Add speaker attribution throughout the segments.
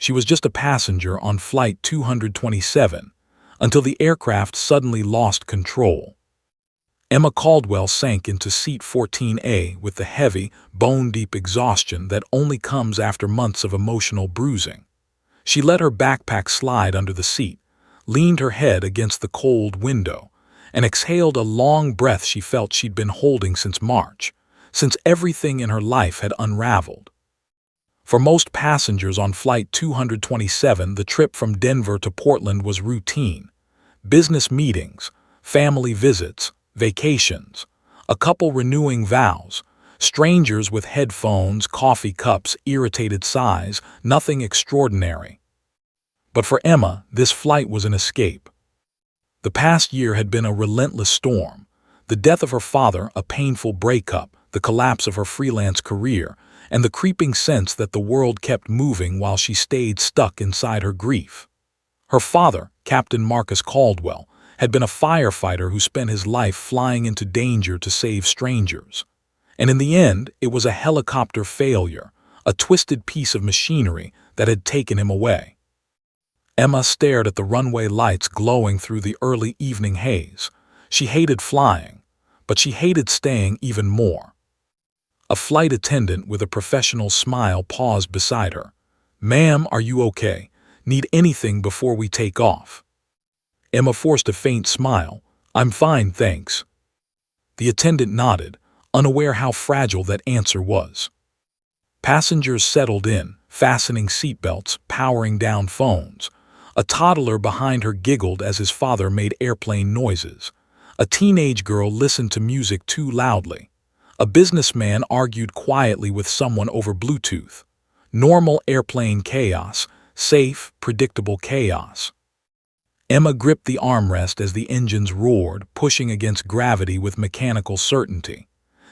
Speaker 1: She was just a passenger on Flight 227 until the aircraft suddenly lost control. Emma Caldwell sank into seat 14A with the heavy, bone-deep exhaustion that only comes after months of emotional bruising. She let her backpack slide under the seat, leaned her head against the cold window, and exhaled a long breath she felt she'd been holding since March, since everything in her life had unraveled. For most passengers on Flight 227, the trip from Denver to Portland was routine. Business meetings, family visits, vacations, a couple renewing vows, strangers with headphones, coffee cups, irritated sighs, nothing extraordinary. But for Emma, this flight was an escape. The past year had been a relentless storm. The death of her father, a painful breakup, the collapse of her freelance career, and the creeping sense that the world kept moving while she stayed stuck inside her grief. Her father, Captain Marcus Caldwell, had been a firefighter who spent his life flying into danger to save strangers. And in the end, it was a helicopter failure, a twisted piece of machinery that had taken him away. Emma stared at the runway lights glowing through the early evening haze. She hated flying, but she hated staying even more. A flight attendant with a professional smile paused beside her. "Ma'am, are you okay? Need anything before we take off?" Emma forced a faint smile. "I'm fine, thanks." The attendant nodded, unaware how fragile that answer was. Passengers settled in, fastening seatbelts, powering down phones. A toddler behind her giggled as his father made airplane noises. A teenage girl listened to music too loudly. A businessman argued quietly with someone over Bluetooth. Normal airplane chaos, safe, predictable chaos. Emma gripped the armrest as the engines roared, pushing against gravity with mechanical certainty.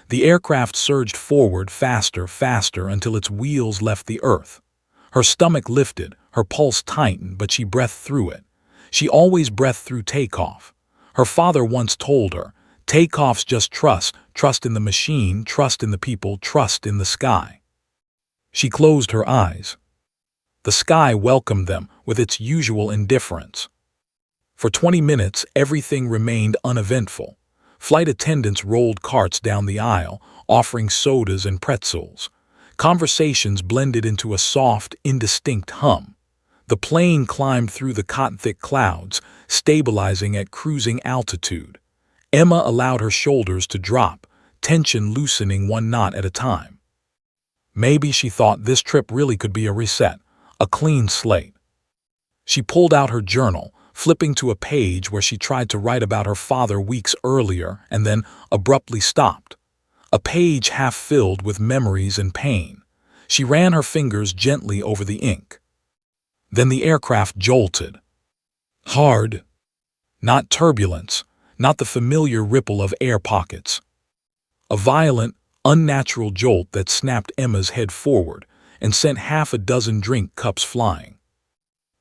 Speaker 1: The aircraft surged forward faster, faster until its wheels left the earth. Her stomach lifted, her pulse tightened, but she breathed through it. She always breathed through takeoff. Her father once told her, "Takeoff's just trust, trust in the machine, trust in the people, trust in the sky." She closed her eyes. The sky welcomed them with its usual indifference. For 20 minutes, everything remained uneventful. Flight attendants rolled carts down the aisle, offering sodas and pretzels. Conversations blended into a soft, indistinct hum. The plane climbed through the cotton-thick clouds, stabilizing at cruising altitude. Emma allowed her shoulders to drop, tension loosening one knot at a time. Maybe she thought this trip really could be a reset, a clean slate. She pulled out her journal, flipping to a page where she tried to write about her father weeks earlier and then abruptly stopped. A page half filled with memories and pain. She ran her fingers gently over the ink. Then the aircraft jolted. Hard. Not turbulence, not the familiar ripple of air pockets. A violent, unnatural jolt that snapped Emma's head forward and sent half a dozen drink cups flying.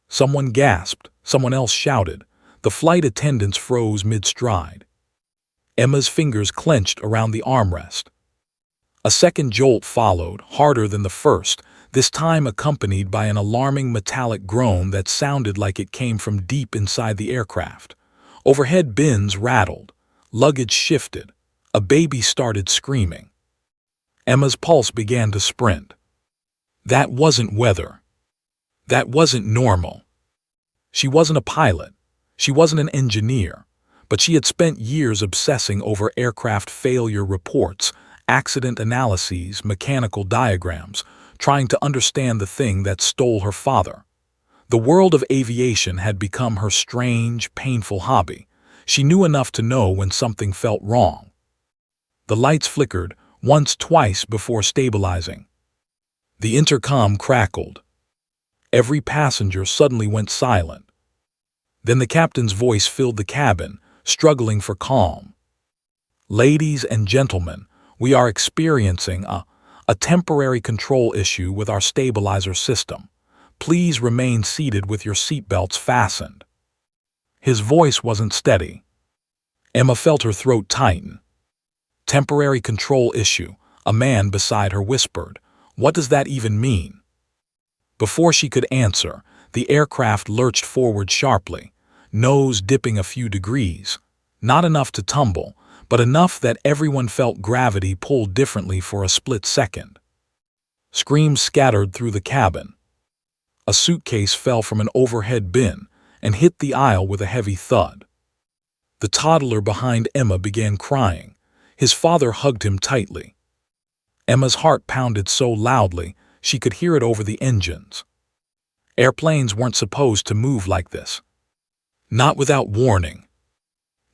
Speaker 1: Someone gasped, someone else shouted. The flight attendants froze mid-stride. Emma's fingers clenched around the armrest. A second jolt followed, harder than the first, this time accompanied by an alarming metallic groan that sounded like it came from deep inside the aircraft. Overhead bins rattled. Luggage shifted. A baby started screaming. Emma's pulse began to sprint. That wasn't weather. That wasn't normal. She wasn't a pilot. She wasn't an engineer. But she had spent years obsessing over aircraft failure reports, accident analyses, mechanical diagrams, trying to understand the thing that stole her father. The world of aviation had become her strange, painful hobby. She knew enough to know when something felt wrong. The lights flickered, once, twice before stabilizing. The intercom crackled. Every passenger suddenly went silent. Then the captain's voice filled the cabin, struggling for calm. "Ladies and gentlemen, we are experiencing a temporary control issue with our stabilizer system. Please remain seated with your seatbelts fastened." His voice wasn't steady. Emma felt her throat tighten. "Temporary control issue," a man beside her whispered. "What does that even mean?" Before she could answer, the aircraft lurched forward sharply, nose dipping a few degrees. Not enough to tumble, but enough that everyone felt gravity pull differently for a split second. Screams scattered through the cabin. A suitcase fell from an overhead bin and hit the aisle with a heavy thud. The toddler behind Emma began crying. His father hugged him tightly. Emma's heart pounded so loudly she could hear it over the engines. Airplanes weren't supposed to move like this. Not without warning.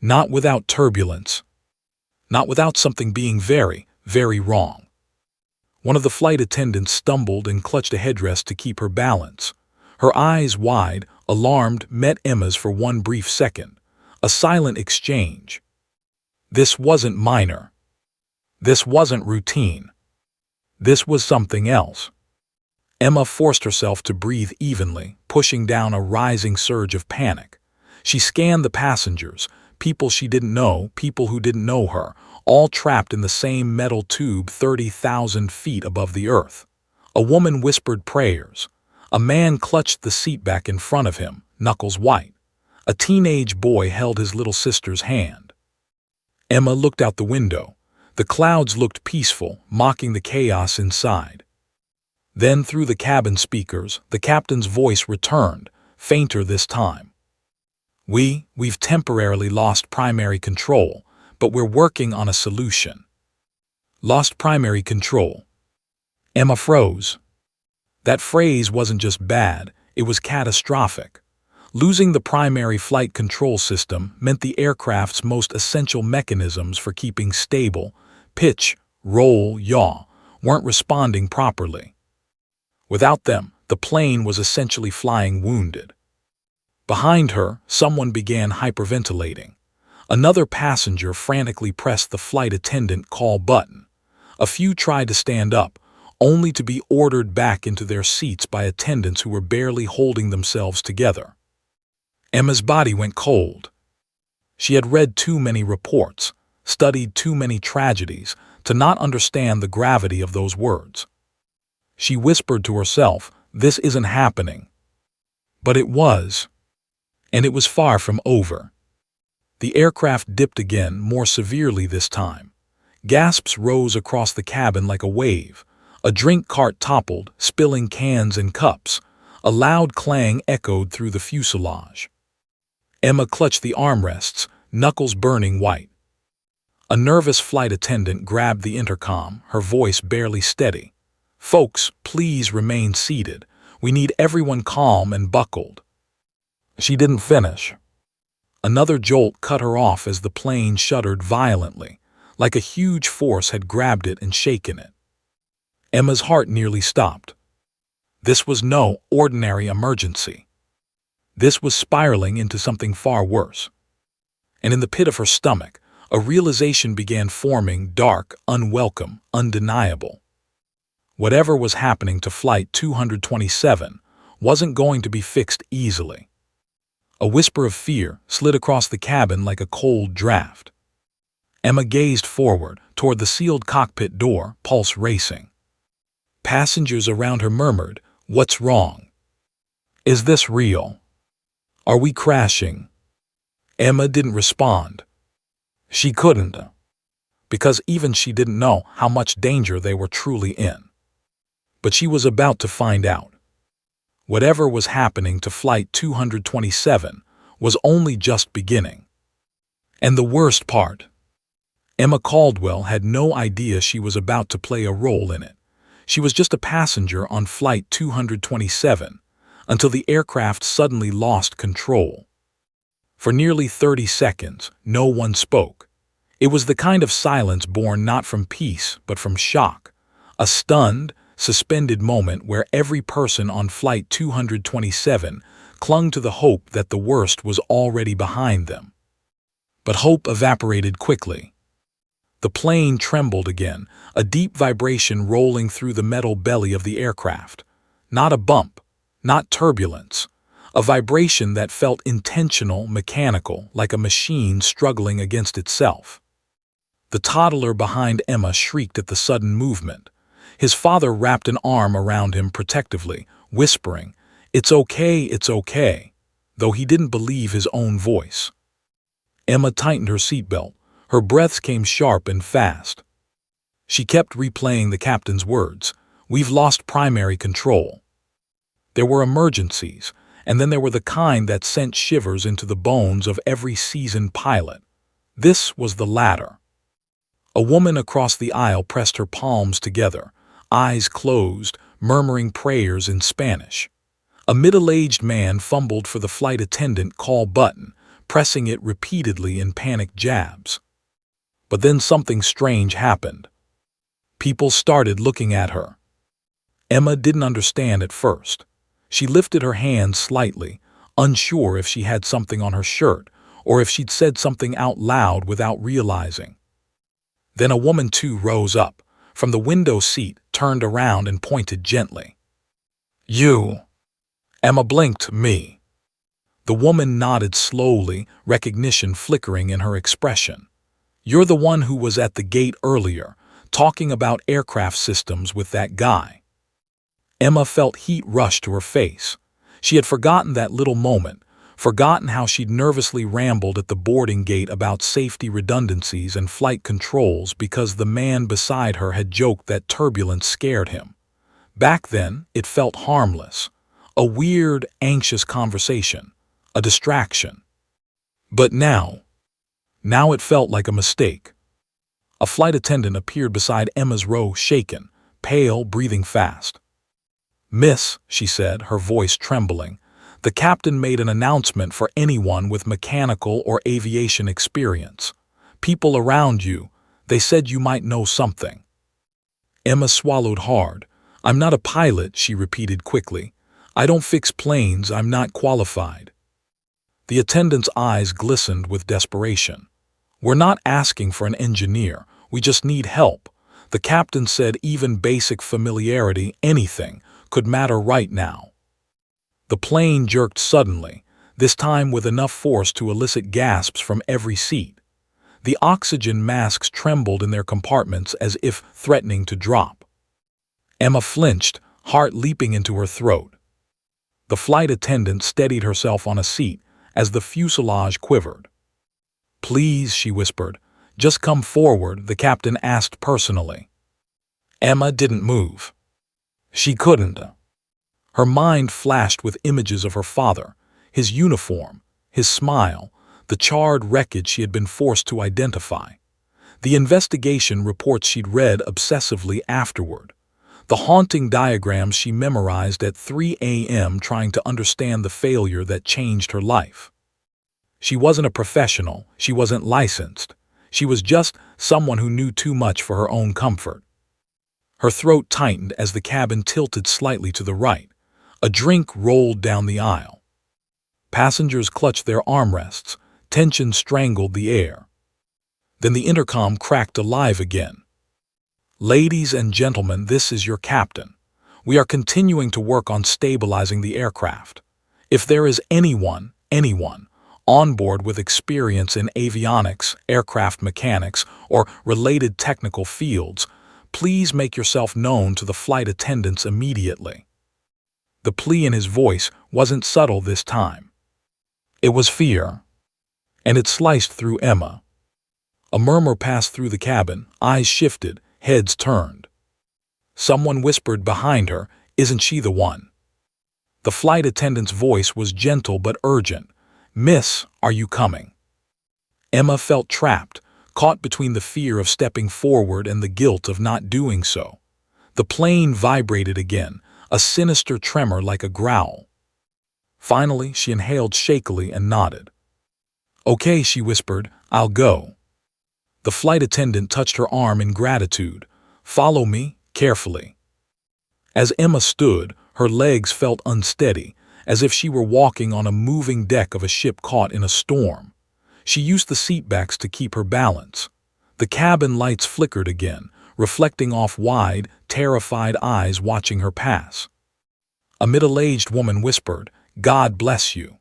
Speaker 1: Not without turbulence. Not without something being very, very wrong. One of the flight attendants stumbled and clutched a headrest to keep her balance. Her eyes wide, alarmed, met Emma's for one brief second. A silent exchange. This wasn't minor. This wasn't routine. This was something else. Emma forced herself to breathe evenly, pushing down a rising surge of panic. She scanned the passengers, people she didn't know, people who didn't know her, all trapped in the same metal tube 30,000 feet above the earth. A woman whispered prayers. A man clutched the seat back in front of him, knuckles white. A teenage boy held his little sister's hand. Emma looked out the window. The clouds looked peaceful, mocking the chaos inside. Then through the cabin speakers, the captain's voice returned, fainter this time. We've temporarily lost primary control, but we're working on a solution. Lost primary control. Emma froze. That phrase wasn't just bad, it was catastrophic. Losing the primary flight control system meant the aircraft's most essential mechanisms for keeping stable, pitch, roll, yaw, weren't responding properly. Without them, the plane was essentially flying wounded. Behind her, someone began hyperventilating. Another passenger frantically pressed the flight attendant call button. A few tried to stand up, only to be ordered back into their seats by attendants who were barely holding themselves together. Emma's body went cold. She had read too many reports, studied too many tragedies, to not understand the gravity of those words. She whispered to herself, "This isn't happening." But it was. And it was far from over. The aircraft dipped again, more severely this time. Gasps rose across the cabin like a wave. A drink cart toppled, spilling cans and cups. A loud clang echoed through the fuselage. Emma clutched the armrests, knuckles burning white. A nervous flight attendant grabbed the intercom, her voice barely steady. "Folks, please remain seated. We need everyone calm and buckled." She didn't finish. Another jolt cut her off as the plane shuddered violently, like a huge force had grabbed it and shaken it. Emma's heart nearly stopped. This was no ordinary emergency. This was spiraling into something far worse. And in the pit of her stomach, a realization began forming, dark, unwelcome, undeniable. Whatever was happening to Flight 227 wasn't going to be fixed easily. A whisper of fear slid across the cabin like a cold draft. Emma gazed forward, toward the sealed cockpit door, pulse racing. Passengers around her murmured, "What's wrong? Is this real? Are we crashing?" Emma didn't respond. She couldn't, because even she didn't know how much danger they were truly in. But she was about to find out. Whatever was happening to Flight 227 was only just beginning. And the worst part, Emma Caldwell had no idea she was about to play a role in it. She was just a passenger on Flight 227, until the aircraft suddenly lost control. For nearly 30 seconds, no one spoke. It was the kind of silence born not from peace, but from shock. A stunned, suspended moment where every person on Flight 227 clung to the hope that the worst was already behind them. But hope evaporated quickly. The plane trembled again, a deep vibration rolling through the metal belly of the aircraft. Not a bump, not turbulence, a vibration that felt intentional, mechanical, like a machine struggling against itself. The toddler behind Emma shrieked at the sudden movement. His father wrapped an arm around him protectively, whispering, it's okay," though he didn't believe his own voice. Emma tightened her seatbelt. Her breaths came sharp and fast. She kept replaying the captain's words, "We've lost primary control." There were emergencies, and then there were the kind that sent shivers into the bones of every seasoned pilot. This was the latter. A woman across the aisle pressed her palms together, eyes closed, murmuring prayers in Spanish. A middle-aged man fumbled for the flight attendant call button, pressing it repeatedly in panicked jabs. But then something strange happened. People started looking at her. Emma didn't understand at first. She lifted her hands slightly, unsure if she had something on her shirt or if she'd said something out loud without realizing. Then a woman too rose up, from the window seat, turned around and pointed gently. "You." Emma blinked. "Me." The woman nodded slowly, recognition flickering in her expression. "You're the one who was at the gate earlier, talking about aircraft systems with that guy." Emma felt heat rush to her face. She had forgotten that little moment, forgotten how she'd nervously rambled at the boarding gate about safety redundancies and flight controls because the man beside her had joked that turbulence scared him. Back then, it felt harmless. A weird, anxious conversation. A distraction. But now it felt like a mistake. A flight attendant appeared beside Emma's row, shaken, pale, breathing fast. "Miss," she said, her voice trembling, "the captain made an announcement for anyone with mechanical or aviation experience. People around you, they said you might know something." Emma swallowed hard. "I'm not a pilot," she repeated quickly. "I don't fix planes, I'm not qualified." The attendant's eyes glistened with desperation. "We're not asking for an engineer, we just need help." The captain said even basic familiarity, anything, could matter right now. The plane jerked suddenly, this time with enough force to elicit gasps from every seat. The oxygen masks trembled in their compartments as if threatening to drop. Emma flinched, heart leaping into her throat. The flight attendant steadied herself on a seat as the fuselage quivered. "Please," she whispered, "just come forward," the captain asked personally. Emma didn't move. She couldn't. Her mind flashed with images of her father, his uniform, his smile, the charred wreckage she had been forced to identify. The investigation reports she'd read obsessively afterward. The haunting diagrams she memorized at 3 a.m. trying to understand the failure that changed her life. She wasn't a professional, she wasn't licensed. She was just someone who knew too much for her own comfort. Her throat tightened as the cabin tilted slightly to the right. A drink rolled down the aisle. Passengers clutched their armrests. Tension strangled the air. Then the intercom cracked alive again. "Ladies and gentlemen, this is your captain. We are continuing to work on stabilizing the aircraft. If there is anyone on board with experience in avionics, aircraft mechanics, or related technical fields, please make yourself known to the flight attendants immediately." The plea in his voice wasn't subtle this time. It was fear, and it sliced through Emma. A murmur passed through the cabin, eyes shifted, heads turned. Someone whispered behind her, "Isn't she the one?" The flight attendant's voice was gentle but urgent. "Miss, are you coming?" Emma felt trapped, caught between the fear of stepping forward and the guilt of not doing so. The plane vibrated again, a sinister tremor like a growl. Finally, she inhaled shakily and nodded. "Okay," she whispered, "I'll go." The flight attendant touched her arm in gratitude. "Follow me, carefully." As Emma stood, her legs felt unsteady, as if she were walking on a moving deck of a ship caught in a storm. She used the seatbacks to keep her balance. The cabin lights flickered again, reflecting off wide, terrified eyes watching her pass. A middle-aged woman whispered, "God bless you."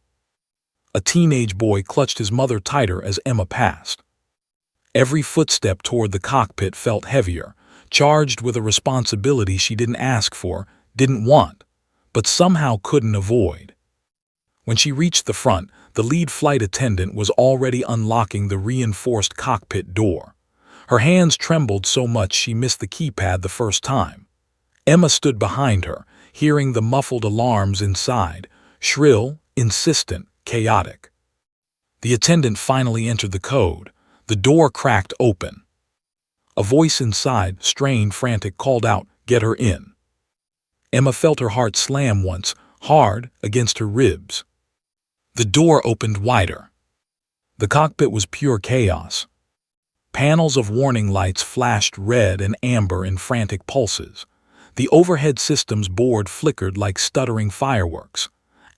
Speaker 1: A teenage boy clutched his mother tighter as Emma passed. Every footstep toward the cockpit felt heavier, charged with a responsibility she didn't ask for, didn't want. but somehow couldn't avoid. When she reached the front, the lead flight attendant was already unlocking the reinforced cockpit door. Her hands trembled so much she missed the keypad the first time. Emma stood behind her, hearing the muffled alarms inside, shrill, insistent, chaotic. The attendant finally entered the code. The door cracked open. A voice inside, strained, frantic, called out, "Get her in." Emma felt her heart slam once, hard, against her ribs. The door opened wider. The cockpit was pure chaos. Panels of warning lights flashed red and amber in frantic pulses. The overhead system's board flickered like stuttering fireworks.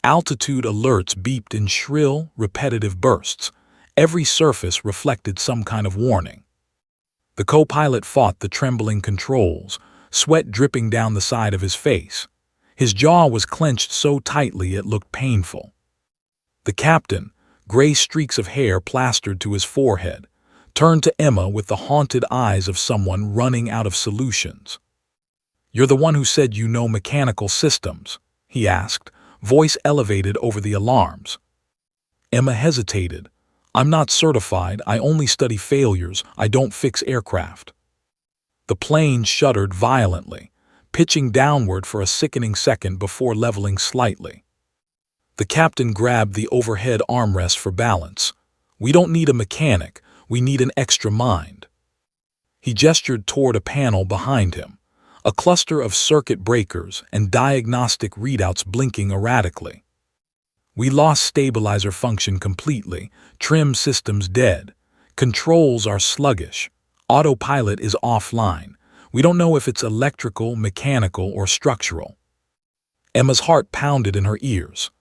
Speaker 1: Altitude alerts beeped in shrill, repetitive bursts. Every surface reflected some kind of warning. The co-pilot fought the trembling controls, sweat dripping down the side of his face. His jaw was clenched so tightly it looked painful. The captain, gray streaks of hair plastered to his forehead, turned to Emma with the haunted eyes of someone running out of solutions. "You're the one who said you know mechanical systems?" he asked, voice elevated over the alarms. Emma hesitated. "I'm not certified, I only study failures, I don't fix aircraft." The plane shuddered violently, pitching downward for a sickening second before leveling slightly. The captain grabbed the overhead armrest for balance. "We don't need a mechanic, we need an extra mind." He gestured toward a panel behind him, a cluster of circuit breakers and diagnostic readouts blinking erratically. "We lost stabilizer function completely, trim systems dead. Controls are sluggish. Autopilot is offline. We don't know if it's electrical, mechanical, or structural." Emma's heart pounded in her ears.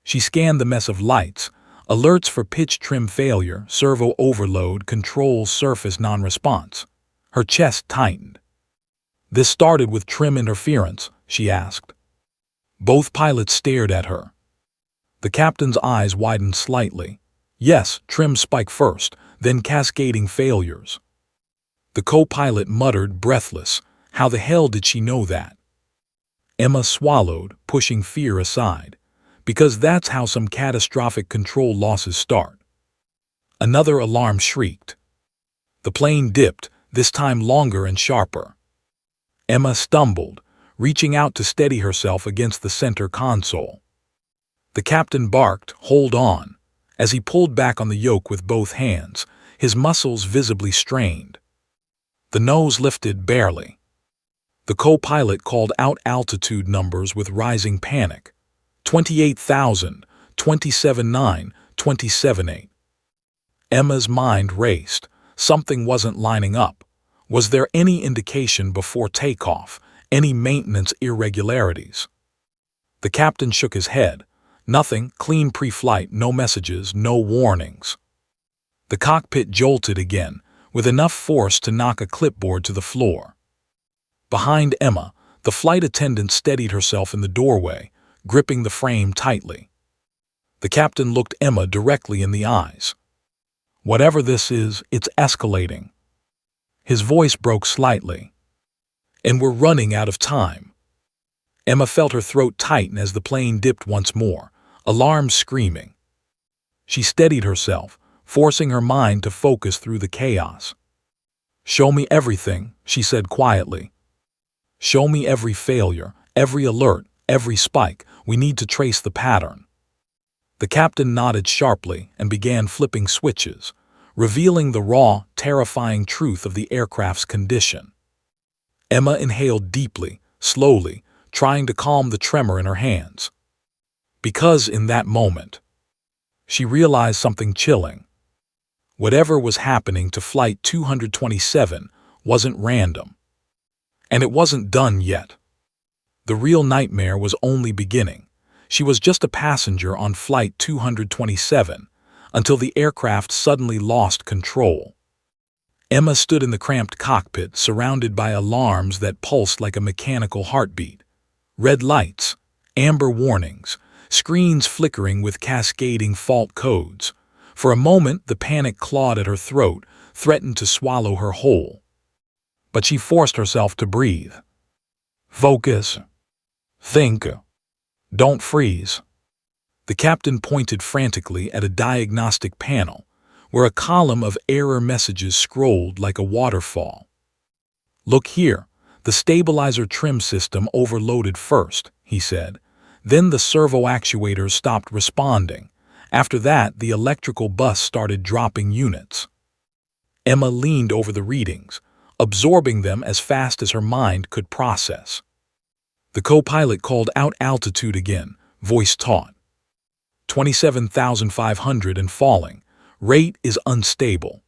Speaker 1: She scanned the mess of lights, alerts for pitch trim failure, servo overload, control surface non-response. Her chest tightened. "This started with trim interference?" she asked. Both pilots stared at her. The captain's eyes widened slightly. "Yes, trim spike first, then cascading failures." The co-pilot muttered, breathless. How the hell did she know that? Emma swallowed, pushing fear aside. Because that's how some catastrophic control losses start. Another alarm shrieked. The plane dipped, this time longer and sharper. Emma stumbled, reaching out to steady herself against the center console. The captain barked, "Hold on," as he pulled back on the yoke with both hands, his muscles visibly strained. The nose lifted barely. The co-pilot called out altitude numbers with rising panic. 28,000, 27,900, 27,800. Emma's mind raced. Something wasn't lining up. Was there any indication before takeoff, any maintenance irregularities? The captain shook his head. Nothing, clean pre-flight, no messages, no warnings. The cockpit jolted again, with enough force to knock a clipboard to the floor. Behind Emma, the flight attendant steadied herself in the doorway, gripping the frame tightly. The captain looked Emma directly in the eyes. "Whatever this is, it's escalating." His voice broke slightly. "And we're running out of time." Emma felt her throat tighten as the plane dipped once more, alarms screaming. She steadied herself, forcing her mind to focus through the chaos. "Show me everything," she said quietly. "Show me every failure, every alert, every spike. We need to trace the pattern." The captain nodded sharply and began flipping switches, revealing the raw, terrifying truth of the aircraft's condition. Emma inhaled deeply, slowly, trying to calm the tremor in her hands. Because in that moment, she realized something chilling. Whatever was happening to Flight 227 wasn't random. And it wasn't done yet. The real nightmare was only beginning. She was just a passenger on Flight 227 until the aircraft suddenly lost control. Emma stood in the cramped cockpit, surrounded by alarms that pulsed like a mechanical heartbeat. Red lights, amber warnings, screens flickering with cascading fault codes. For a moment, the panic clawed at her throat, threatened to swallow her whole. But she forced herself to breathe. Focus. Think. Don't freeze. The captain pointed frantically at a diagnostic panel, where a column of error messages scrolled like a waterfall. Look here, the stabilizer trim system overloaded first, he said. Then the servo actuators stopped responding. After that, the electrical bus started dropping units. Emma leaned over the readings, absorbing them as fast as her mind could process. The co-pilot called out altitude again, voice taut. 27,500 and falling. Rate is unstable.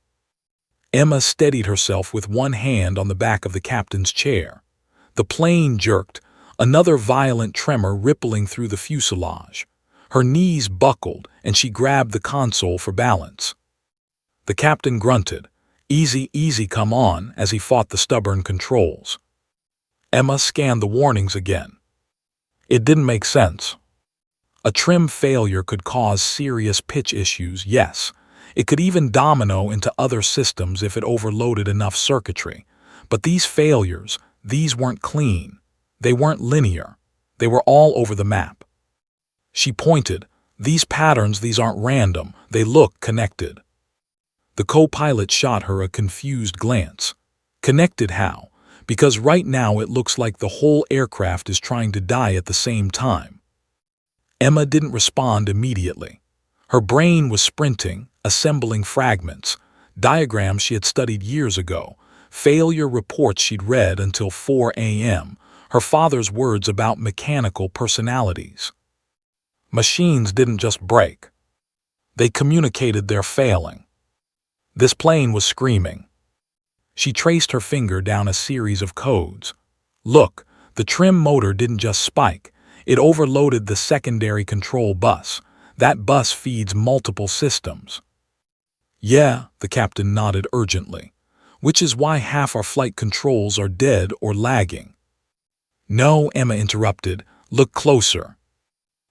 Speaker 1: Emma steadied herself with one hand on the back of the captain's chair. The plane jerked, another violent tremor rippling through the fuselage. Her knees buckled, and she grabbed the console for balance. The captain grunted, "Easy, easy, come on," as he fought the stubborn controls. Emma scanned the warnings again. It didn't make sense. A trim failure could cause serious pitch issues, yes. It could even domino into other systems if it overloaded enough circuitry. But these failures, these weren't clean. They weren't linear. They were all over the map. She pointed. These patterns, these aren't random. They look connected. The co-pilot shot her a confused glance. Connected how? Because right now it looks like the whole aircraft is trying to die at the same time. Emma didn't respond immediately. Her brain was sprinting, assembling fragments, diagrams she had studied years ago, failure reports she'd read until 4 a.m., her father's words about mechanical personalities. Machines didn't just break. They communicated their failing. This plane was screaming. She traced her finger down a series of codes. Look, the trim motor didn't just spike. It overloaded the secondary control bus. That bus feeds multiple systems. Yeah, the captain nodded urgently. Which is why half our flight controls are dead or lagging. No, Emma interrupted. Look closer.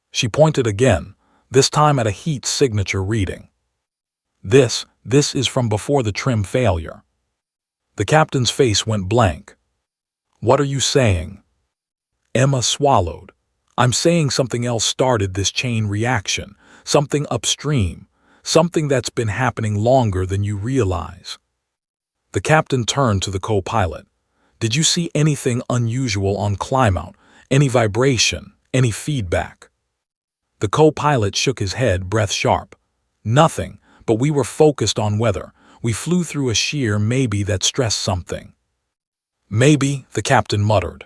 Speaker 1: She pointed again, this time at a heat signature reading. This is from before the trim failure. The captain's face went blank. What are you saying? Emma swallowed. I'm saying something else started this chain reaction, something upstream, something that's been happening longer than you realize. The captain turned to the co-pilot. Did you see anything unusual on climb-out? Any vibration? Any feedback? The co-pilot shook his head, breath sharp. Nothing, but we were focused on weather. We flew through a shear maybe that stressed something. Maybe, the captain muttered.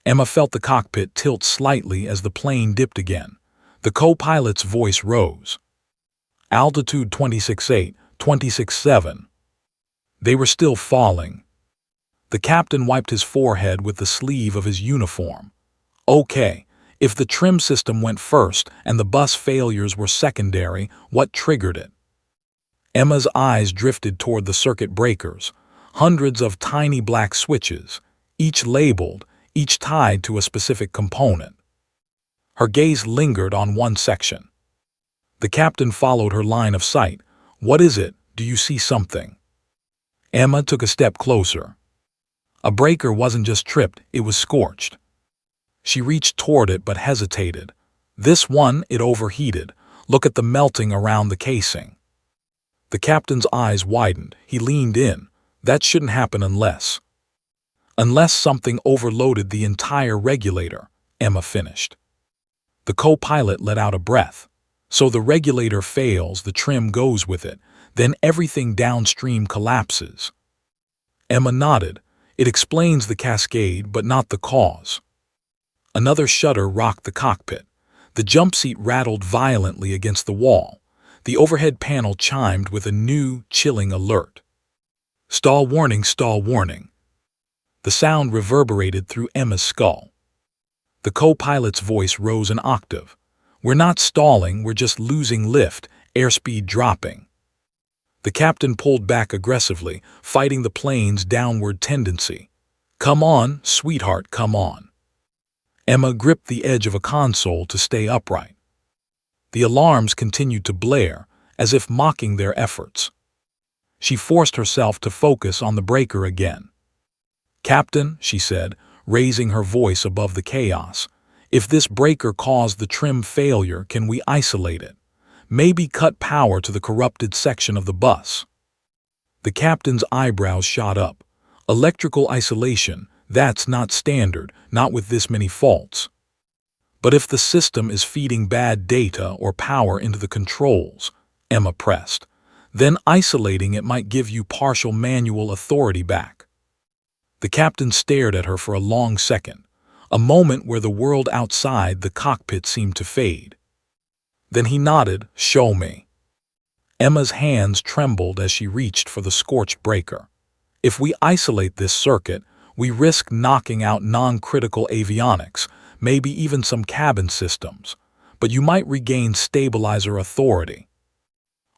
Speaker 1: Emma felt the cockpit tilt slightly as the plane dipped again. The co-pilot's voice rose. Altitude 26.8, 26.7. They were still falling. The captain wiped his forehead with the sleeve of his uniform. Okay, if the trim system went first and the bus failures were secondary, what triggered it? Emma's eyes drifted toward the circuit breakers, hundreds of tiny black switches, each labeled, each tied to a specific component. Her gaze lingered on one section. The captain followed her line of sight. What is it? Do you see something? Emma took a step closer. A breaker wasn't just tripped, it was scorched. She reached toward it but hesitated. This one, it overheated. Look at the melting around the casing. The captain's eyes widened. He leaned in. That shouldn't happen unless something overloaded the entire regulator, Emma finished. The co-pilot let out a breath. So the regulator fails, the trim goes with it, then everything downstream collapses. Emma nodded. It explains the cascade, but not the cause. Another shudder rocked the cockpit. The jump seat rattled violently against the wall. The overhead panel chimed with a new, chilling alert. Stall warning, stall warning. The sound reverberated through Emma's skull. The co-pilot's voice rose an octave. We're not stalling, we're just losing lift, airspeed dropping. The captain pulled back aggressively, fighting the plane's downward tendency. Come on, sweetheart, come on. Emma gripped the edge of a console to stay upright. The alarms continued to blare, as if mocking their efforts. She forced herself to focus on the breaker again. Captain, she said, raising her voice above the chaos, If this breaker caused the trim failure, can we isolate it? Maybe cut power to the corrupted section of the bus. The captain's eyebrows shot up. Electrical isolation, that's not standard, not with this many faults. But if the system is feeding bad data or power into the controls, Emma pressed, then isolating it might give you partial manual authority back. The captain stared at her for a long second, a moment where the world outside the cockpit seemed to fade. Then he nodded, "Show me." Emma's hands trembled as she reached for the scorched breaker. If we isolate this circuit, we risk knocking out non-critical avionics, maybe even some cabin systems, but you might regain stabilizer authority.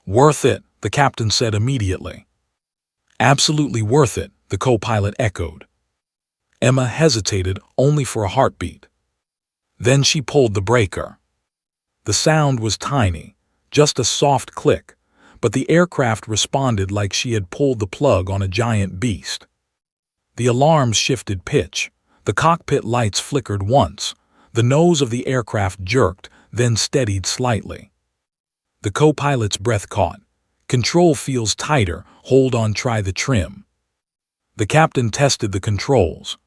Speaker 1: "Worth it," the captain said immediately. "Absolutely worth it," the co-pilot echoed. Emma hesitated only for a heartbeat. Then she pulled the breaker. The sound was tiny, just a soft click, but the aircraft responded like she had pulled the plug on a giant beast. The alarms shifted pitch. The cockpit lights flickered once. The nose of the aircraft jerked, then steadied slightly. The co-pilot's breath caught. "Control feels tighter. Hold on, try the trim." The captain tested the controls.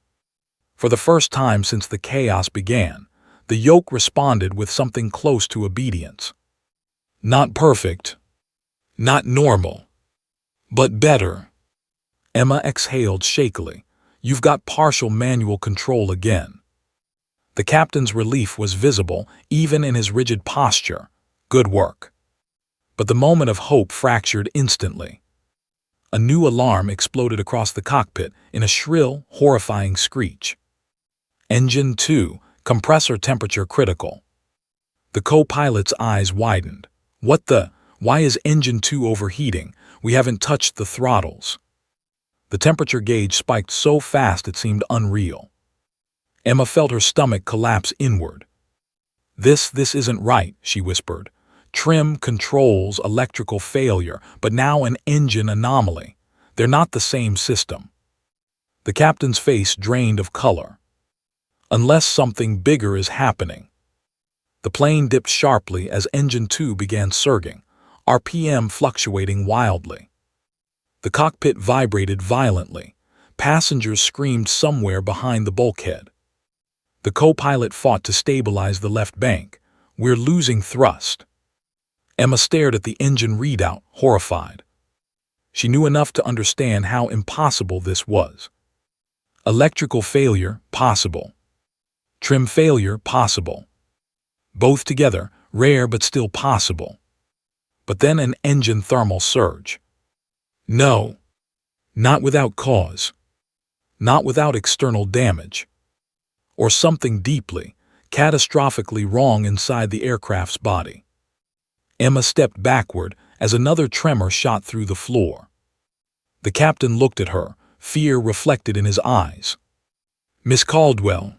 Speaker 1: For the first time since the chaos began, the yoke responded with something close to obedience. Not perfect. Not normal. But better. Emma exhaled shakily. "You've got partial manual control again." The captain's relief was visible, even in his rigid posture. "Good work." But the moment of hope fractured instantly. A new alarm exploded across the cockpit in a shrill, horrifying screech. "Engine 2, compressor temperature critical." The co-pilot's eyes widened. "What the? Why is Engine 2 overheating? We haven't touched the throttles." The temperature gauge spiked so fast it seemed unreal. Emma felt her stomach collapse inward. This isn't right," she whispered. "Trim, controls, electrical failure, but now an engine anomaly. They're not the same system." The captain's face drained of color. "Unless something bigger is happening." The plane dipped sharply as Engine 2 began surging, RPM fluctuating wildly. The cockpit vibrated violently. Passengers screamed somewhere behind the bulkhead. The co-pilot fought to stabilize the left bank. "We're losing thrust." Emma stared at the engine readout, horrified. She knew enough to understand how impossible this was. Electrical failure, possible. Trim failure, possible. Both together, rare but still possible. But then an engine thermal surge. No. Not without cause. Not without external damage. Or something deeply, catastrophically wrong inside the aircraft's body. Emma stepped backward as another tremor shot through the floor. The captain looked at her, fear reflected in his eyes. "Miss Caldwell."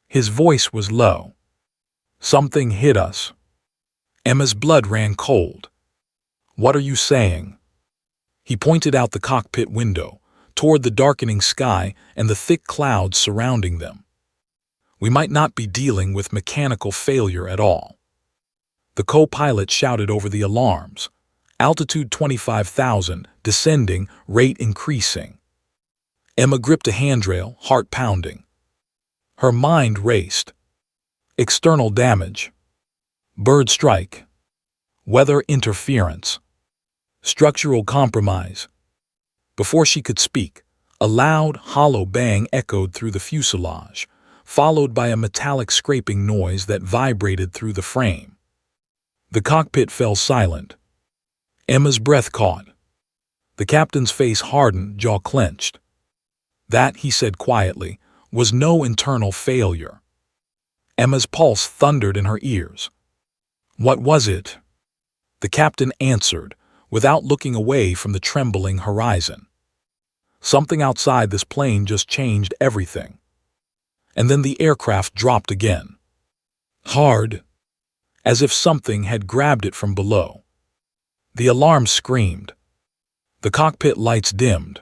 Speaker 1: His voice was low. "Something hit us." Emma's blood ran cold. "What are you saying?" He pointed out the cockpit window, toward the darkening sky and the thick clouds surrounding them. "We might not be dealing with mechanical failure at all." The co-pilot shouted over the alarms. "Altitude 25,000, descending, rate increasing." Emma gripped a handrail, heart pounding. Her mind raced. External damage. Bird strike. Weather interference. Structural compromise. Before she could speak, a loud, hollow bang echoed through the fuselage, followed by a metallic scraping noise that vibrated through the frame. The cockpit fell silent. Emma's breath caught. The captain's face hardened, jaw clenched. That, he said quietly, was no internal failure. Emma's pulse thundered in her ears. "What was it?" The captain answered, without looking away from the trembling horizon. "Something outside this plane just changed everything." And then the aircraft dropped again. Hard. As if something had grabbed it from below. The alarm screamed. The cockpit lights dimmed.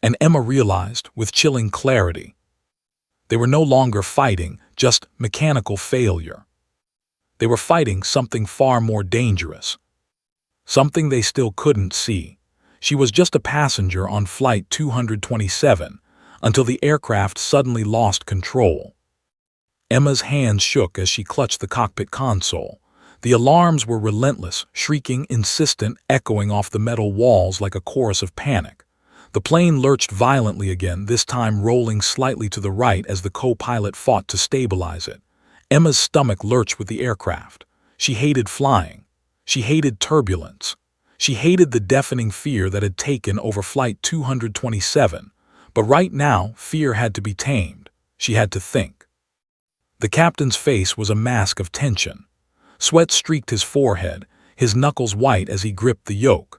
Speaker 1: And Emma realized, with chilling clarity, They were no longer fighting just mechanical failure. They were fighting something far more dangerous. Something they still couldn't see. She was just a passenger on Flight 227 until the aircraft suddenly lost control. Emma's hands shook as she clutched the cockpit console. The alarms were relentless, shrieking, insistent, echoing off the metal walls like a chorus of panic. The plane lurched violently again, this time rolling slightly to the right as the co-pilot fought to stabilize it. Emma's stomach lurched with the aircraft. She hated flying. She hated turbulence. She hated the deafening fear that had taken over Flight 227. But right now, fear had to be tamed. She had to think. The captain's face was a mask of tension. Sweat streaked his forehead, his knuckles white as he gripped the yoke.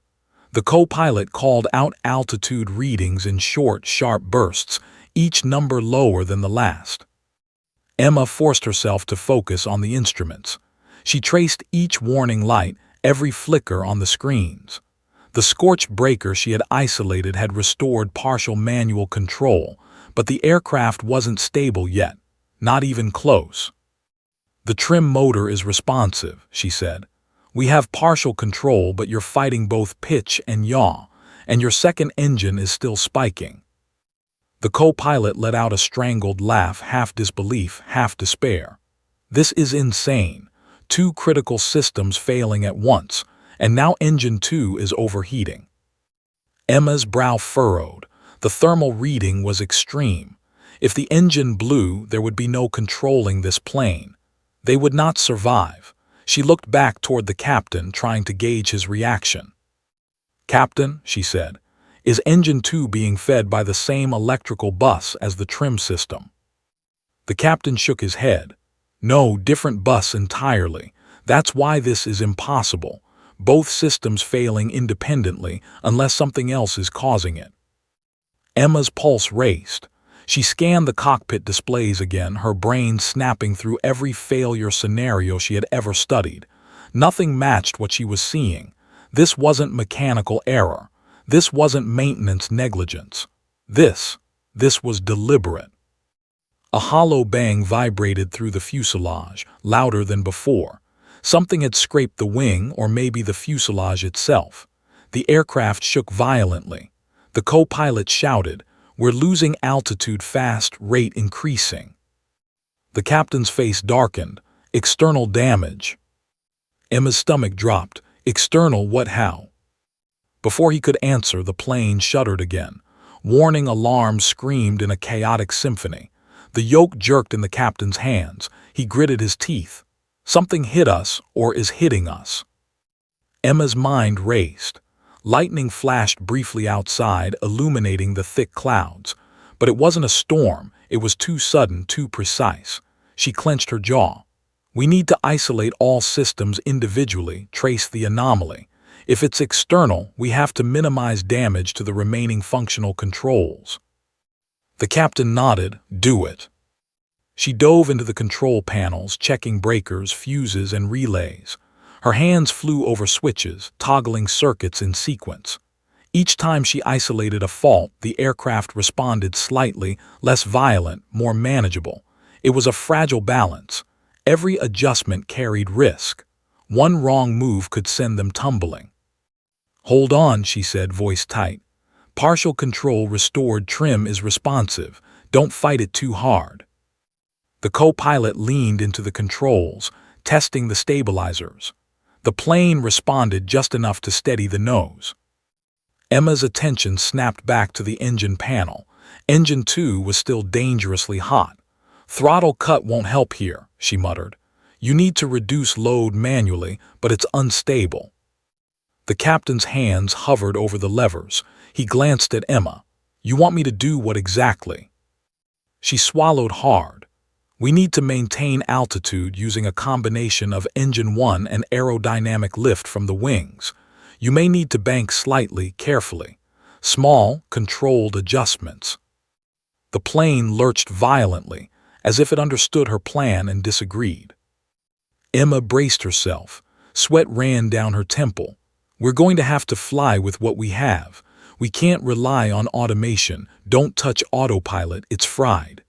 Speaker 1: The co-pilot called out altitude readings in short, sharp bursts, each number lower than the last. Emma forced herself to focus on the instruments. She traced each warning light, every flicker on the screens. The scorched breaker she had isolated had restored partial manual control, but the aircraft wasn't stable yet, not even close. "The trim motor is responsive," she said. "We have partial control, but you're fighting both pitch and yaw, and your second engine is still spiking." The co-pilot let out a strangled laugh, half disbelief, half despair. "This is insane. 2 critical systems failing at once, and now Engine 2 is overheating." Emma's brow furrowed. The thermal reading was extreme. If the engine blew, there would be no controlling this plane. They would not survive. She looked back toward the captain, trying to gauge his reaction. "Captain," she said, "is Engine 2 being fed by the same electrical bus as the trim system?" The captain shook his head. "No, different bus entirely. That's why this is impossible. Both systems failing independently unless something else is causing it." Emma's pulse raced. She scanned the cockpit displays again, her brain snapping through every failure scenario she had ever studied. Nothing matched what she was seeing. This wasn't mechanical error. This wasn't maintenance negligence. This was deliberate. A hollow bang vibrated through the fuselage, louder than before. Something had scraped the wing, or maybe the fuselage itself. The aircraft shook violently. The co-pilot shouted, "We're losing altitude fast, rate increasing." The captain's face darkened. "External damage." Emma's stomach dropped. "External what, how?" Before he could answer, the plane shuddered again. Warning alarms screamed in a chaotic symphony. The yoke jerked in the captain's hands. He gritted his teeth. "Something hit us, or is hitting us." Emma's mind raced. Lightning flashed briefly outside, illuminating the thick clouds. But it wasn't a storm. It was too sudden, too precise. She clenched her jaw. "We need to isolate all systems individually, trace the anomaly. If it's external, we have to minimize damage to the remaining functional controls." The captain nodded. "Do it." She dove into the control panels, checking breakers, fuses, and relays. Her hands flew over switches, toggling circuits in sequence. Each time she isolated a fault, the aircraft responded slightly, less violent, more manageable. It was a fragile balance. Every adjustment carried risk. One wrong move could send them tumbling. "Hold on," she said, voice tight. "Partial control restored, trim is responsive. Don't fight it too hard." The co-pilot leaned into the controls, testing the stabilizers. The plane responded just enough to steady the nose. Emma's attention snapped back to the engine panel. Engine 2 was still dangerously hot. "Throttle cut won't help here," she muttered. "You need to reduce load manually, but it's unstable." The captain's hands hovered over the levers. He glanced at Emma. "You want me to do what exactly?" She swallowed hard. "We need to maintain altitude using a combination of Engine 1 and aerodynamic lift from the wings. You may need to bank slightly, carefully. Small, controlled adjustments." The plane lurched violently, as if it understood her plan and disagreed. Emma braced herself. Sweat ran down her temple. "We're going to have to fly with what we have. We can't rely on automation. Don't touch autopilot, it's fried."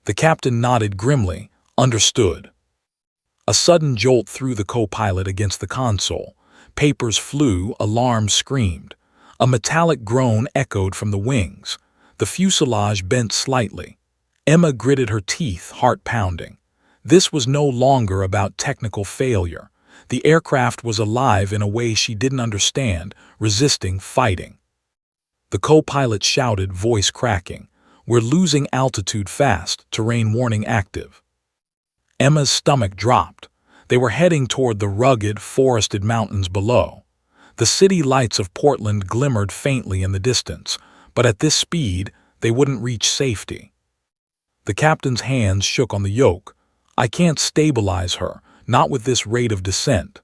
Speaker 1: The captain nodded grimly. Understood. A sudden jolt threw the co-pilot against the console. Papers flew, alarms screamed. A metallic groan echoed from the wings. The fuselage bent slightly. Emma gritted her teeth, heart pounding. This was no longer about technical failure. The aircraft was alive in a way she didn't understand, resisting, fighting. The co-pilot shouted, voice cracking, "We're losing altitude fast, terrain warning active." Emma's stomach dropped. They were heading toward the rugged, forested mountains below. The city lights of Portland glimmered faintly in the distance, but at this speed, they wouldn't reach safety. The captain's hands shook on the yoke. "I can't stabilize her, not with this rate of descent."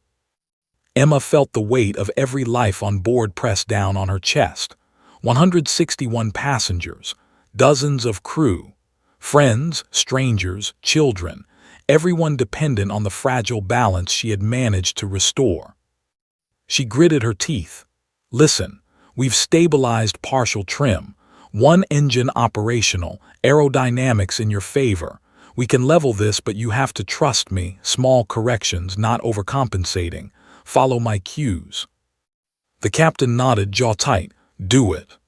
Speaker 1: Emma felt the weight of every life on board press down on her chest. 161 passengers, dozens of crew, friends, strangers, children, everyone dependent on the fragile balance she had managed to restore. She gritted her teeth. "Listen, we've stabilized partial trim, one engine operational, aerodynamics in your favor. We can level this, but you have to trust me, small corrections, not overcompensating. Follow my cues." The captain nodded, jaw tight. "Do it."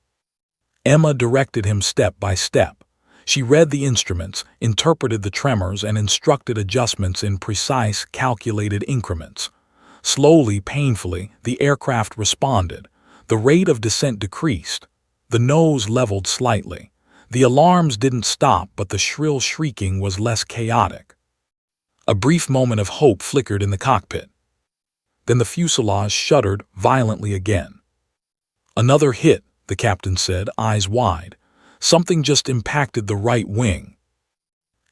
Speaker 1: Emma directed him step by step. She read the instruments, interpreted the tremors, and instructed adjustments in precise, calculated increments. Slowly, painfully, the aircraft responded. The rate of descent decreased. The nose leveled slightly. The alarms didn't stop, but the shrill shrieking was less chaotic. A brief moment of hope flickered in the cockpit. Then the fuselage shuddered violently again. "Another hit," the captain said, eyes wide. "Something just impacted the right wing."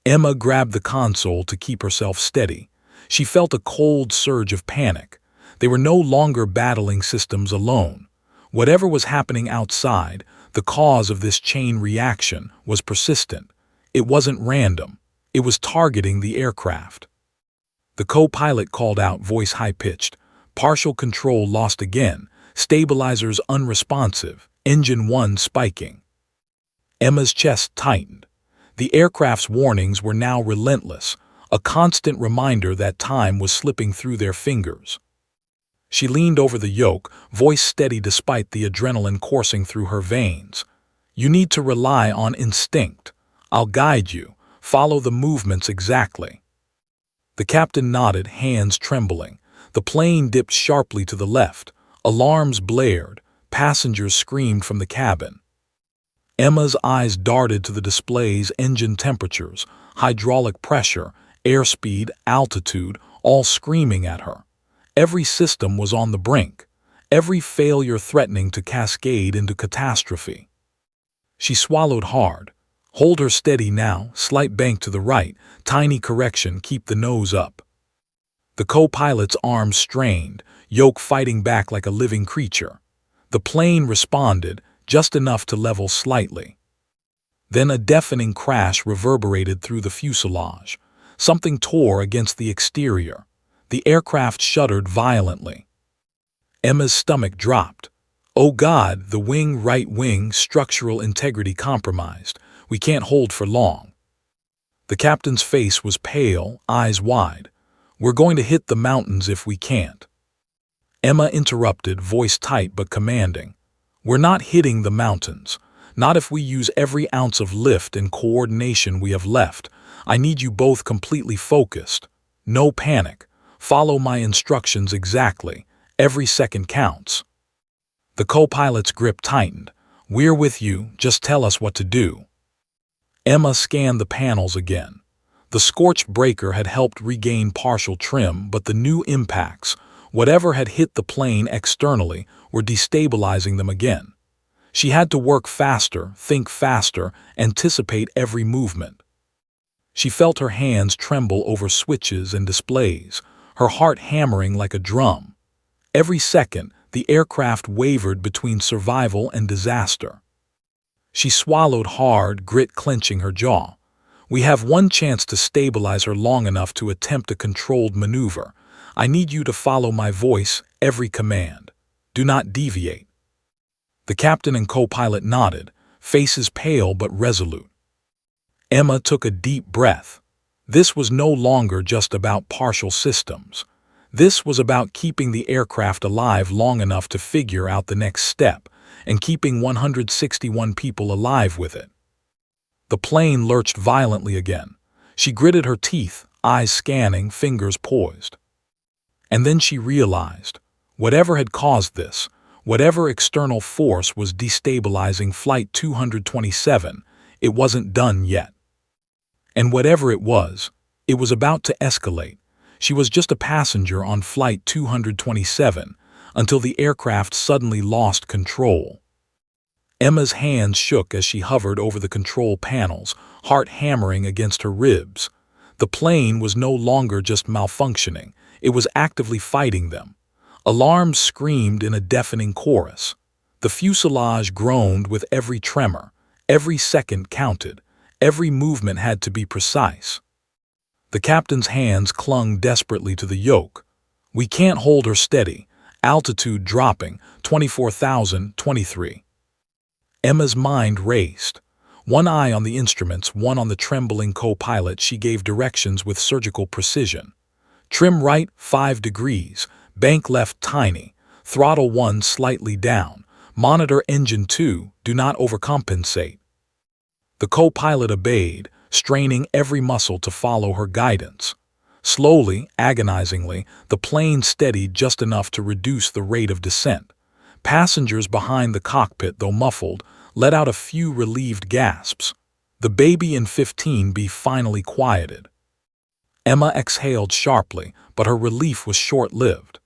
Speaker 1: Emma grabbed the console to keep herself steady. She felt a cold surge of panic. They were no longer battling systems alone. Whatever was happening outside, the cause of this chain reaction, was persistent. It wasn't random. It was targeting the aircraft. The co-pilot called out, voice high-pitched. "Partial control lost again. Stabilizers unresponsive. Engine 1 spiking." Emma's chest tightened. The aircraft's warnings were now relentless, a constant reminder that time was slipping through their fingers. She leaned over the yoke, voice steady despite the adrenaline coursing through her veins. "You need to rely on instinct. I'll guide you. Follow the movements exactly." The captain nodded, hands trembling. The plane dipped sharply to the left. Alarms blared. Passengers screamed from the cabin. Emma's eyes darted to the display's engine temperatures, hydraulic pressure, airspeed, altitude, all screaming at her. Every system was on the brink, every failure threatening to cascade into catastrophe. She swallowed hard. "Hold her steady now, slight bank to the right, tiny correction, keep the nose up." The co-pilot's arms strained, yoke fighting back like a living creature. The plane responded, just enough to level slightly. Then a deafening crash reverberated through the fuselage. Something tore against the exterior. The aircraft shuddered violently. Emma's stomach dropped. "Oh God, the wing, right wing, structural integrity compromised. We can't hold for long." The captain's face was pale, eyes wide. "We're going to hit the mountains if we can't." Emma interrupted, voice tight but commanding. "We're not hitting the mountains. Not if we use every ounce of lift and coordination we have left. I need you both completely focused. No panic. Follow my instructions exactly. Every second counts." The co-pilot's grip tightened. "We're with you, just tell us what to do." Emma scanned the panels again. The scorched breaker had helped regain partial trim, but the new impacts, whatever had hit the plane externally, were destabilizing them again. She had to work faster, think faster, anticipate every movement. She felt her hands tremble over switches and displays, her heart hammering like a drum. Every second, the aircraft wavered between survival and disaster. She swallowed hard, grit clenching her jaw. "We have one chance to stabilize her long enough to attempt a controlled maneuver. I need you to follow my voice, every command. Do not deviate." The captain and co-pilot nodded, faces pale but resolute. Emma took a deep breath. This was no longer just about partial systems. This was about keeping the aircraft alive long enough to figure out the next step, and keeping 161 people alive with it. The plane lurched violently again. She gritted her teeth, eyes scanning, fingers poised. And then she realized, whatever had caused this, whatever external force was destabilizing Flight 227, it wasn't done yet. And whatever it was about to escalate. She was just a passenger on Flight 227 until the aircraft suddenly lost control. Emma's hands shook as she hovered over the control panels, heart hammering against her ribs. The plane was no longer just malfunctioning, it was actively fighting them. Alarms screamed in a deafening chorus. The fuselage groaned with every tremor. Every second counted. Every movement had to be precise. The captain's hands clung desperately to the yoke. "We can't hold her steady. Altitude dropping, 24,023. Emma's mind raced. One eye on the instruments, one on the trembling co-pilot, she gave directions with surgical precision. Trim right, 5 degrees. Bank left tiny. Throttle 1 slightly down. Monitor engine 2, do not overcompensate. The co-pilot obeyed, straining every muscle to follow her guidance. Slowly, agonizingly, the plane steadied just enough to reduce the rate of descent. Passengers behind the cockpit, though muffled, let out a few relieved gasps. The baby in 15B finally quieted. Emma exhaled sharply, but her relief was short-lived.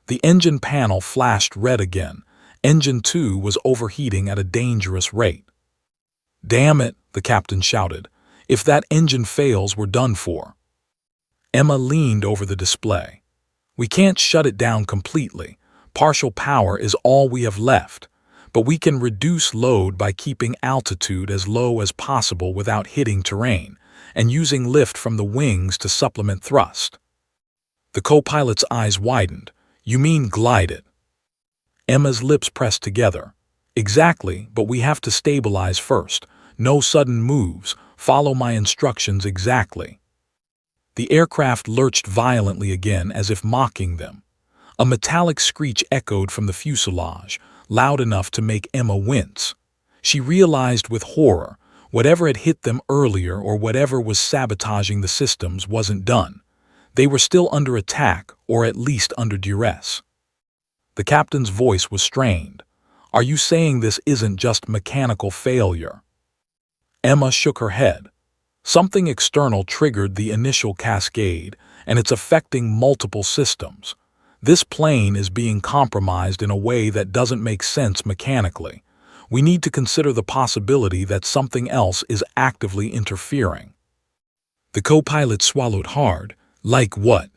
Speaker 1: The engine panel flashed red again. Engine 2 was overheating at a dangerous rate. "Damn it," the captain shouted. "If that engine fails, we're done for." Emma leaned over the display. "We can't shut it down completely. Partial power is all we have left. But we can reduce load by keeping altitude as low as possible without hitting terrain, and using lift from the wings to supplement thrust." The co-pilot's eyes widened. "You mean glide it?" Emma's lips pressed together. "Exactly, but we have to stabilize first. No sudden moves. Follow my instructions exactly." The aircraft lurched violently again, as if mocking them. A metallic screech echoed from the fuselage, loud enough to make Emma wince. She realized with horror, whatever had hit them earlier or whatever was sabotaging the systems wasn't done. They were still under attack, or at least under duress. The captain's voice was strained. "Are you saying this isn't just mechanical failure?" Emma shook her head. "Something external triggered the initial cascade, and it's affecting multiple systems. This plane is being compromised in a way that doesn't make sense mechanically. We need to consider the possibility that something else is actively interfering." The co-pilot swallowed hard. "Like what?"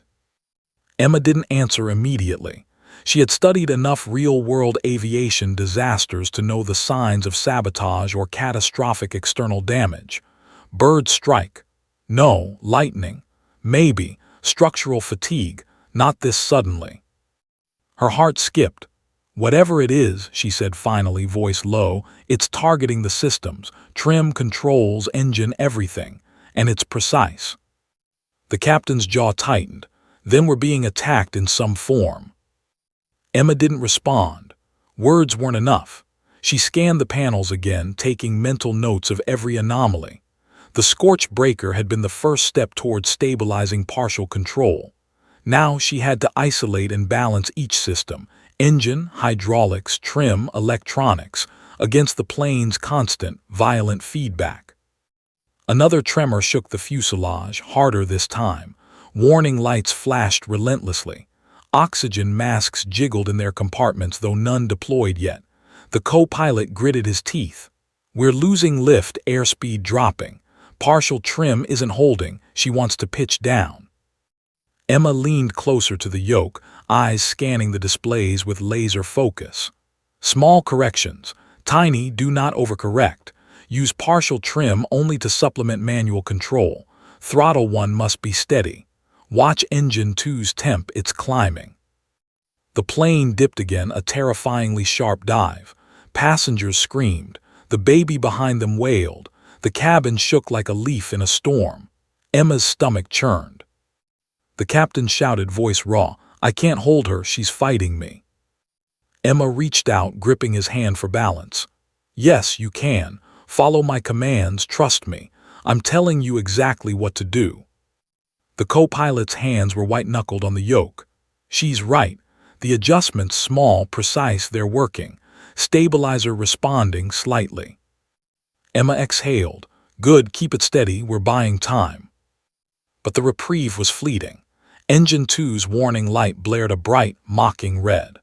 Speaker 1: Emma didn't answer immediately. She had studied enough real-world aviation disasters to know the signs of sabotage or catastrophic external damage. Bird strike. No. Lightning. Maybe. Structural fatigue. Not this suddenly. Her heart skipped. "Whatever it is," she said finally, voice low, "it's targeting the systems, trim, controls, engine, everything. And it's precise." The captain's jaw tightened. Then we're being attacked in some form. Emma didn't respond. Words weren't enough. She scanned the panels again, taking mental notes of every anomaly. The scorch breaker had been the first step towards stabilizing partial control. Now she had to isolate and balance each system, engine, hydraulics, trim, electronics, against the plane's constant, violent feedback. Another tremor shook the fuselage, harder this time. Warning lights flashed relentlessly. Oxygen masks jiggled in their compartments, though none deployed yet. The co-pilot gritted his teeth. "We're losing lift, airspeed dropping. Partial trim isn't holding, she wants to pitch down." Emma leaned closer to the yoke, eyes scanning the displays with laser focus. "Small corrections. Tiny, do not overcorrect. Use partial trim only to supplement manual control. Throttle 1 must be steady. Watch engine 2's temp, it's climbing." The plane dipped again, a terrifyingly sharp dive. Passengers screamed. The baby behind them wailed. The cabin shook like a leaf in a storm. Emma's stomach churned. The captain shouted, voice raw, "I can't hold her, she's fighting me." Emma reached out, gripping his hand for balance. "Yes, you can. Follow my commands, trust me. I'm telling you exactly what to do." The co-pilot's hands were white-knuckled on the yoke. "She's right. The adjustments small, precise, they're working. Stabilizer responding slightly." Emma exhaled. "Good, keep it steady, we're buying time." But the reprieve was fleeting. Engine 2's warning light blared a bright, mocking red.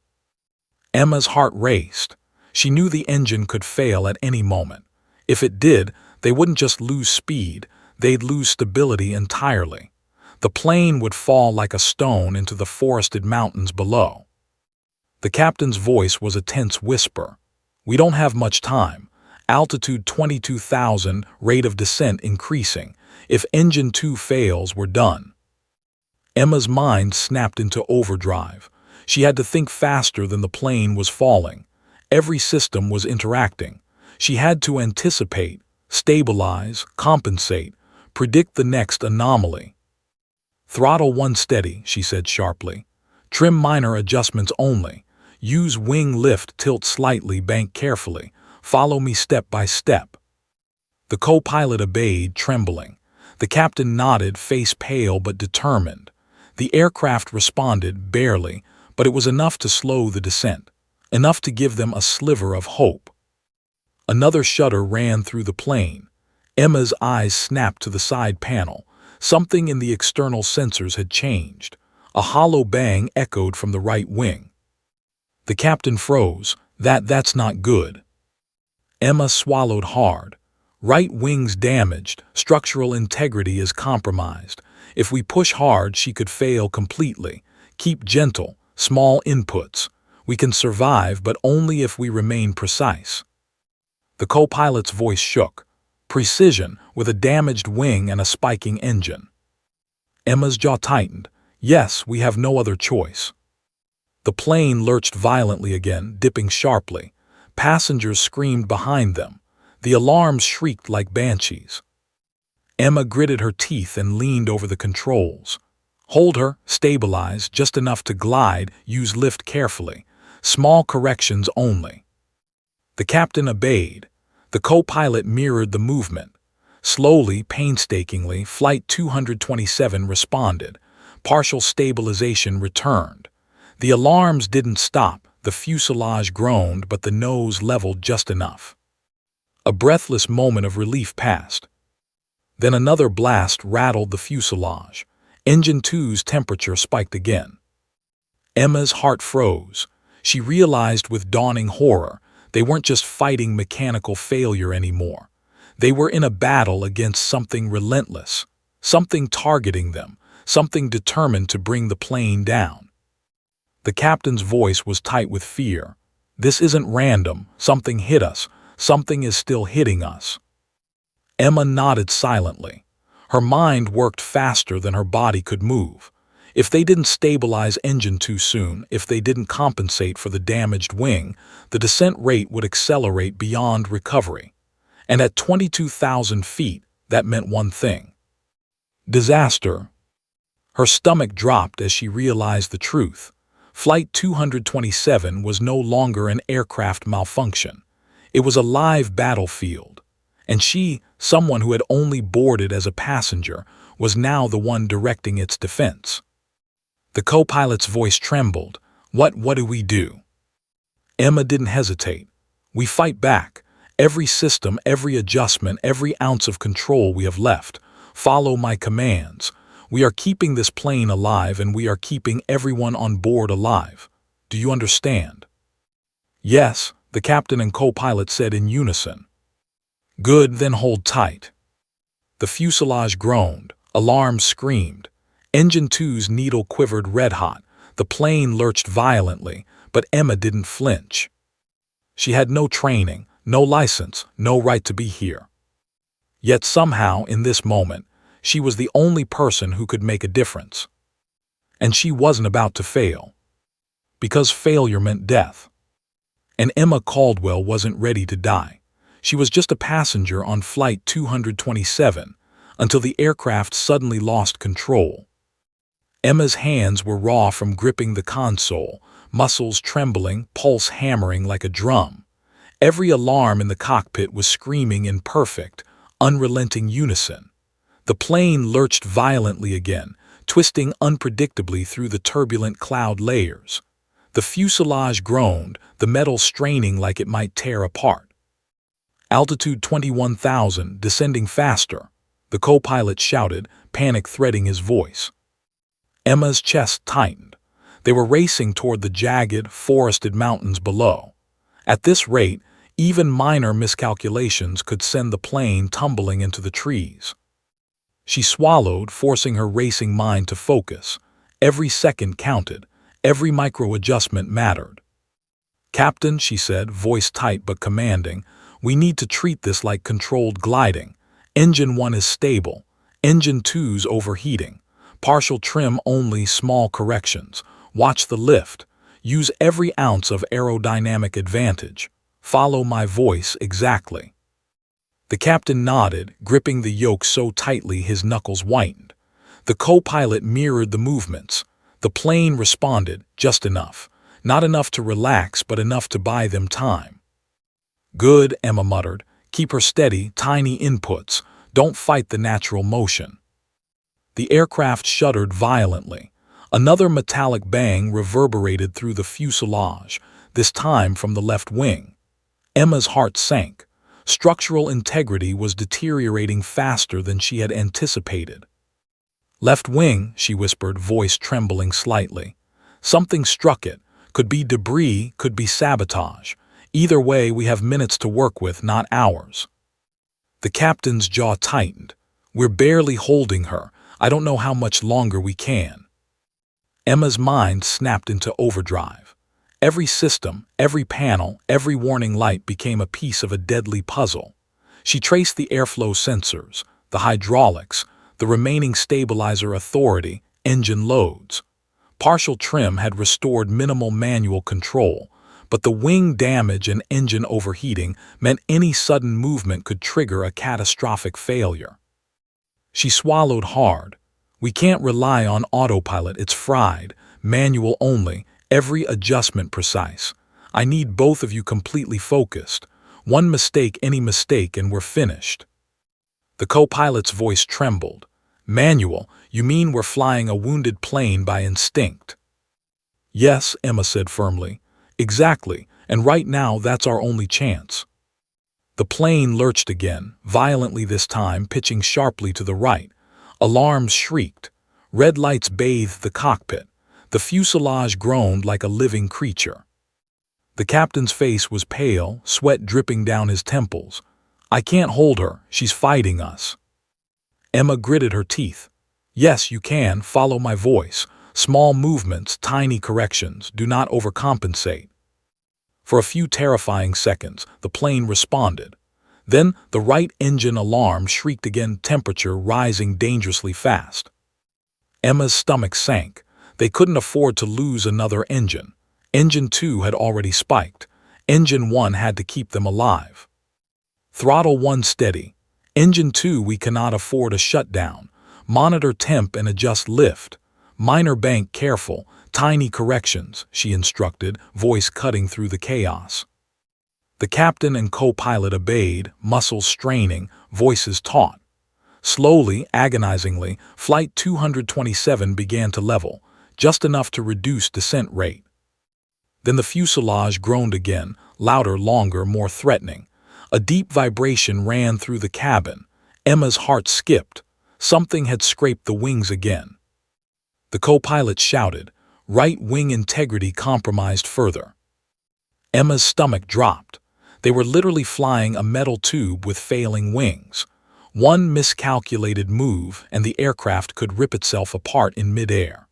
Speaker 1: Emma's heart raced. She knew the engine could fail at any moment. If it did, they wouldn't just lose speed, they'd lose stability entirely. The plane would fall like a stone into the forested mountains below. The captain's voice was a tense whisper. "We don't have much time. Altitude 22,000, rate of descent increasing. If engine 2 fails, we're done." Emma's mind snapped into overdrive. She had to think faster than the plane was falling. Every system was interacting. She had to anticipate, stabilize, compensate, predict the next anomaly. "Throttle 1 steady," she said sharply. "Trim minor adjustments only. Use wing lift, tilt slightly, bank carefully. Follow me step by step." The co-pilot obeyed, trembling. The captain nodded, face pale but determined. The aircraft responded, barely, but it was enough to slow the descent, enough to give them a sliver of hope. Another shudder ran through the plane. Emma's eyes snapped to the side panel. Something in the external sensors had changed. A hollow bang echoed from the right wing. The captain froze. That's not good." Emma swallowed hard. "Right wing's damaged, structural integrity is compromised. If we push hard, she could fail completely. Keep gentle, small inputs. We can survive, but only if we remain precise." The co-pilot's voice shook. "Precision, with a damaged wing and a spiking engine." Emma's jaw tightened. "Yes, we have no other choice." The plane lurched violently again, dipping sharply. Passengers screamed behind them. The alarms shrieked like banshees. Emma gritted her teeth and leaned over the controls. "Hold her, stabilize, just enough to glide, use lift carefully. Small corrections only." The captain obeyed. The co-pilot mirrored the movement. Slowly, painstakingly, Flight 227 responded. Partial stabilization returned. The alarms didn't stop, the fuselage groaned, but the nose leveled just enough. A breathless moment of relief passed. Then another blast rattled the fuselage. Engine 2's temperature spiked again. Emma's heart froze. She realized with dawning horror, they weren't just fighting mechanical failure anymore. They were in a battle against something relentless, something targeting them, something determined to bring the plane down. The captain's voice was tight with fear. "This isn't random. Something hit us. Something is still hitting us." Emma nodded silently. Her mind worked faster than her body could move. If they didn't stabilize engine too soon, if they didn't compensate for the damaged wing, the descent rate would accelerate beyond recovery. And at 22,000 feet, that meant one thing: disaster. Her stomach dropped as she realized the truth. Flight 227 was no longer an aircraft malfunction. It was a live battlefield. And she, someone who had only boarded as a passenger, was now the one directing its defense. The co-pilot's voice trembled. What do we do?" Emma didn't hesitate. "We fight back. Every system, every adjustment, every ounce of control we have left. Follow my commands. We are keeping this plane alive, and we are keeping everyone on board alive. Do you understand?" "Yes," the captain and co-pilot said in unison. "Good, then hold tight." The fuselage groaned. Alarms screamed. Engine 2's needle quivered red-hot. The plane lurched violently, but Emma didn't flinch. She had no training, no license, no right to be here. Yet somehow, in this moment, she was the only person who could make a difference. And she wasn't about to fail. Because failure meant death. And Emma Caldwell wasn't ready to die. She was just a passenger on Flight 227 until the aircraft suddenly lost control. Emma's hands were raw from gripping the console, muscles trembling, pulse hammering like a drum. Every alarm in the cockpit was screaming in perfect, unrelenting unison. The plane lurched violently again, twisting unpredictably through the turbulent cloud layers. The fuselage groaned, the metal straining like it might tear apart. Altitude 21,000, descending faster, the co-pilot shouted, panic threading his voice. Emma's chest tightened. They were racing toward the jagged, forested mountains below. At this rate, even minor miscalculations could send the plane tumbling into the trees. She swallowed, forcing her racing mind to focus. Every second counted. Every micro-adjustment mattered. "Captain," she said, voice tight but commanding, "we need to treat this like controlled gliding. Engine 1 is stable. Engine 2's overheating. Partial trim only, small corrections. Watch the lift. Use every ounce of aerodynamic advantage. Follow my voice exactly." The captain nodded, gripping the yoke so tightly his knuckles whitened. The co-pilot mirrored the movements. The plane responded, just enough. Not enough to relax, but enough to buy them time. "Good," Emma muttered. "Keep her steady, tiny inputs. Don't fight the natural motion." The aircraft shuddered violently. Another metallic bang reverberated through the fuselage, this time from the left wing. Emma's heart sank. Structural integrity was deteriorating faster than she had anticipated. "Left wing," she whispered, voice trembling slightly. "Something struck it. Could be debris, could be sabotage. Either way, we have minutes to work with, not hours." The captain's jaw tightened. "We're barely holding her. I don't know how much longer we can." Emma's mind snapped into overdrive. Every system, every panel, every warning light became a piece of a deadly puzzle. She traced the airflow sensors, the hydraulics, the remaining stabilizer authority, engine loads. Partial trim had restored minimal manual control, but the wing damage and engine overheating meant any sudden movement could trigger a catastrophic failure. She swallowed hard. "We can't rely on autopilot, it's fried, manual only, every adjustment precise. I need both of you completely focused. One mistake, any mistake, and we're finished." The co-pilot's voice trembled. "Manual, you mean we're flying a wounded plane by instinct?" "Yes," Emma said firmly. "Exactly, and right now that's our only chance." The plane lurched again, violently this time, pitching sharply to the right. Alarms shrieked. Red lights bathed the cockpit. The fuselage groaned like a living creature. The captain's face was pale, sweat dripping down his temples. "I can't hold her. She's fighting us." Emma gritted her teeth. "Yes, you can. Follow my voice. Small movements, tiny corrections. Do not overcompensate." For a few terrifying seconds, the plane responded. Then the right engine alarm shrieked again, temperature rising dangerously fast. Emma's stomach sank. They couldn't afford to lose another engine. Engine 2 had already spiked. Engine 1 had to keep them alive. "Throttle 1 steady. Engine 2, we cannot afford a shutdown. Monitor temp and adjust lift. Minor bank careful, tiny corrections," she instructed, voice cutting through the chaos. The captain and co-pilot obeyed, muscles straining, voices taut. Slowly, agonizingly, Flight 227 began to level, just enough to reduce descent rate. Then the fuselage groaned again, louder, longer, more threatening. A deep vibration ran through the cabin. Emma's heart skipped. Something had scraped the wings again. The co-pilot shouted, "Right wing integrity compromised further." Emma's stomach dropped. They were literally flying a metal tube with failing wings. One miscalculated move and the aircraft could rip itself apart in midair.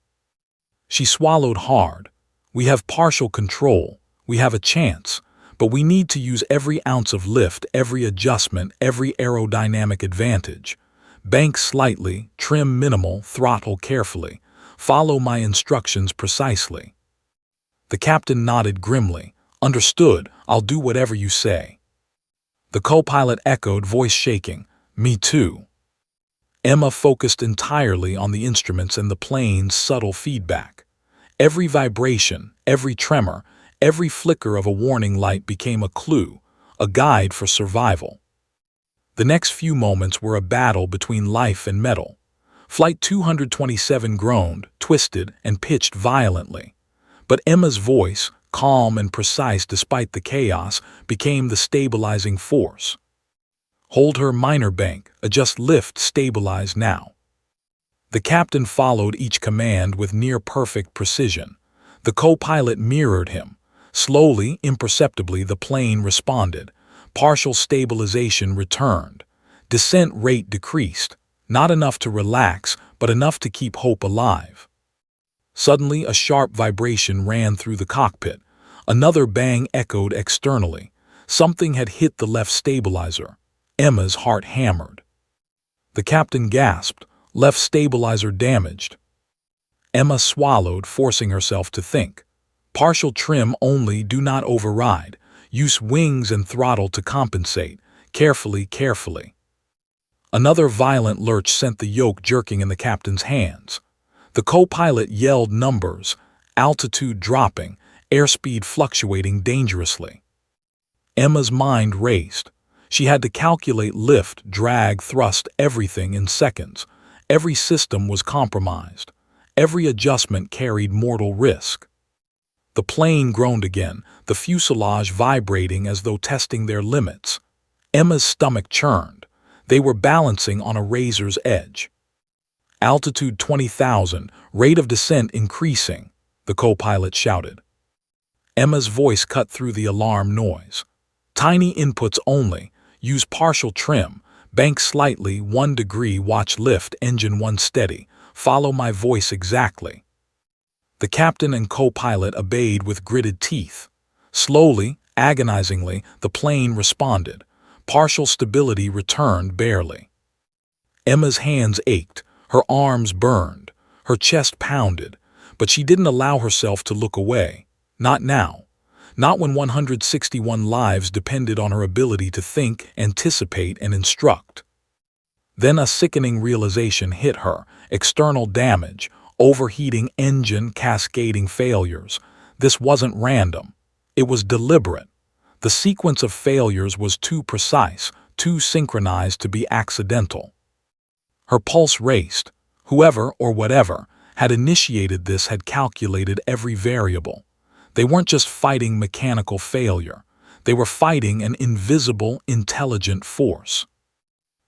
Speaker 1: She swallowed hard. "We have partial control. We have a chance. But we need to use every ounce of lift, every adjustment, every aerodynamic advantage. Bank slightly, trim minimal, throttle carefully. Follow my instructions precisely." The captain nodded grimly. "Understood. I'll do whatever you say." The co-pilot echoed, voice shaking. Me too. Emma focused entirely on the instruments and the plane's subtle feedback. Every vibration, every tremor, every flicker of a warning light became a clue, a guide for survival. The next few moments were a battle between life and metal. Flight 227 groaned, twisted, and pitched violently. But Emma's voice, calm and precise despite the chaos, became the stabilizing force. Hold her, minor bank, adjust lift, stabilize now. The captain followed each command with near-perfect precision. The co-pilot mirrored him. Slowly, imperceptibly, the plane responded. Partial stabilization returned. Descent rate decreased. Not enough to relax, but enough to keep hope alive. Suddenly, a sharp vibration ran through the cockpit. Another bang echoed externally. Something had hit the left stabilizer. Emma's heart hammered. The captain gasped, left stabilizer damaged. Emma swallowed, forcing herself to think. Partial trim only, do not override. Use wings and throttle to compensate. Carefully, carefully. Another violent lurch sent the yoke jerking in the captain's hands. The co-pilot yelled numbers, altitude dropping, airspeed fluctuating dangerously. Emma's mind raced. She had to calculate lift, drag, thrust, everything in seconds. Every system was compromised. Every adjustment carried mortal risk. The plane groaned again, the fuselage vibrating as though testing their limits. Emma's stomach churned. They were balancing on a razor's edge. Altitude 20,000, rate of descent increasing, the co-pilot shouted. Emma's voice cut through the alarm noise. Tiny inputs only. Use partial trim. Bank slightly, 1 degree, watch lift, engine 1 steady. Follow my voice exactly. The captain and co-pilot obeyed with gritted teeth. Slowly, agonizingly, the plane responded. Partial stability returned barely. Emma's hands ached, her arms burned, her chest pounded, but she didn't allow herself to look away. Not now. Not when 161 lives depended on her ability to think, anticipate, and instruct. Then a sickening realization hit her. External damage, overheating engine, cascading failures. This wasn't random. It was deliberate. The sequence of failures was too precise, too synchronized to be accidental. Her pulse raced. Whoever or whatever had initiated this had calculated every variable. They weren't just fighting mechanical failure. They were fighting an invisible, intelligent force.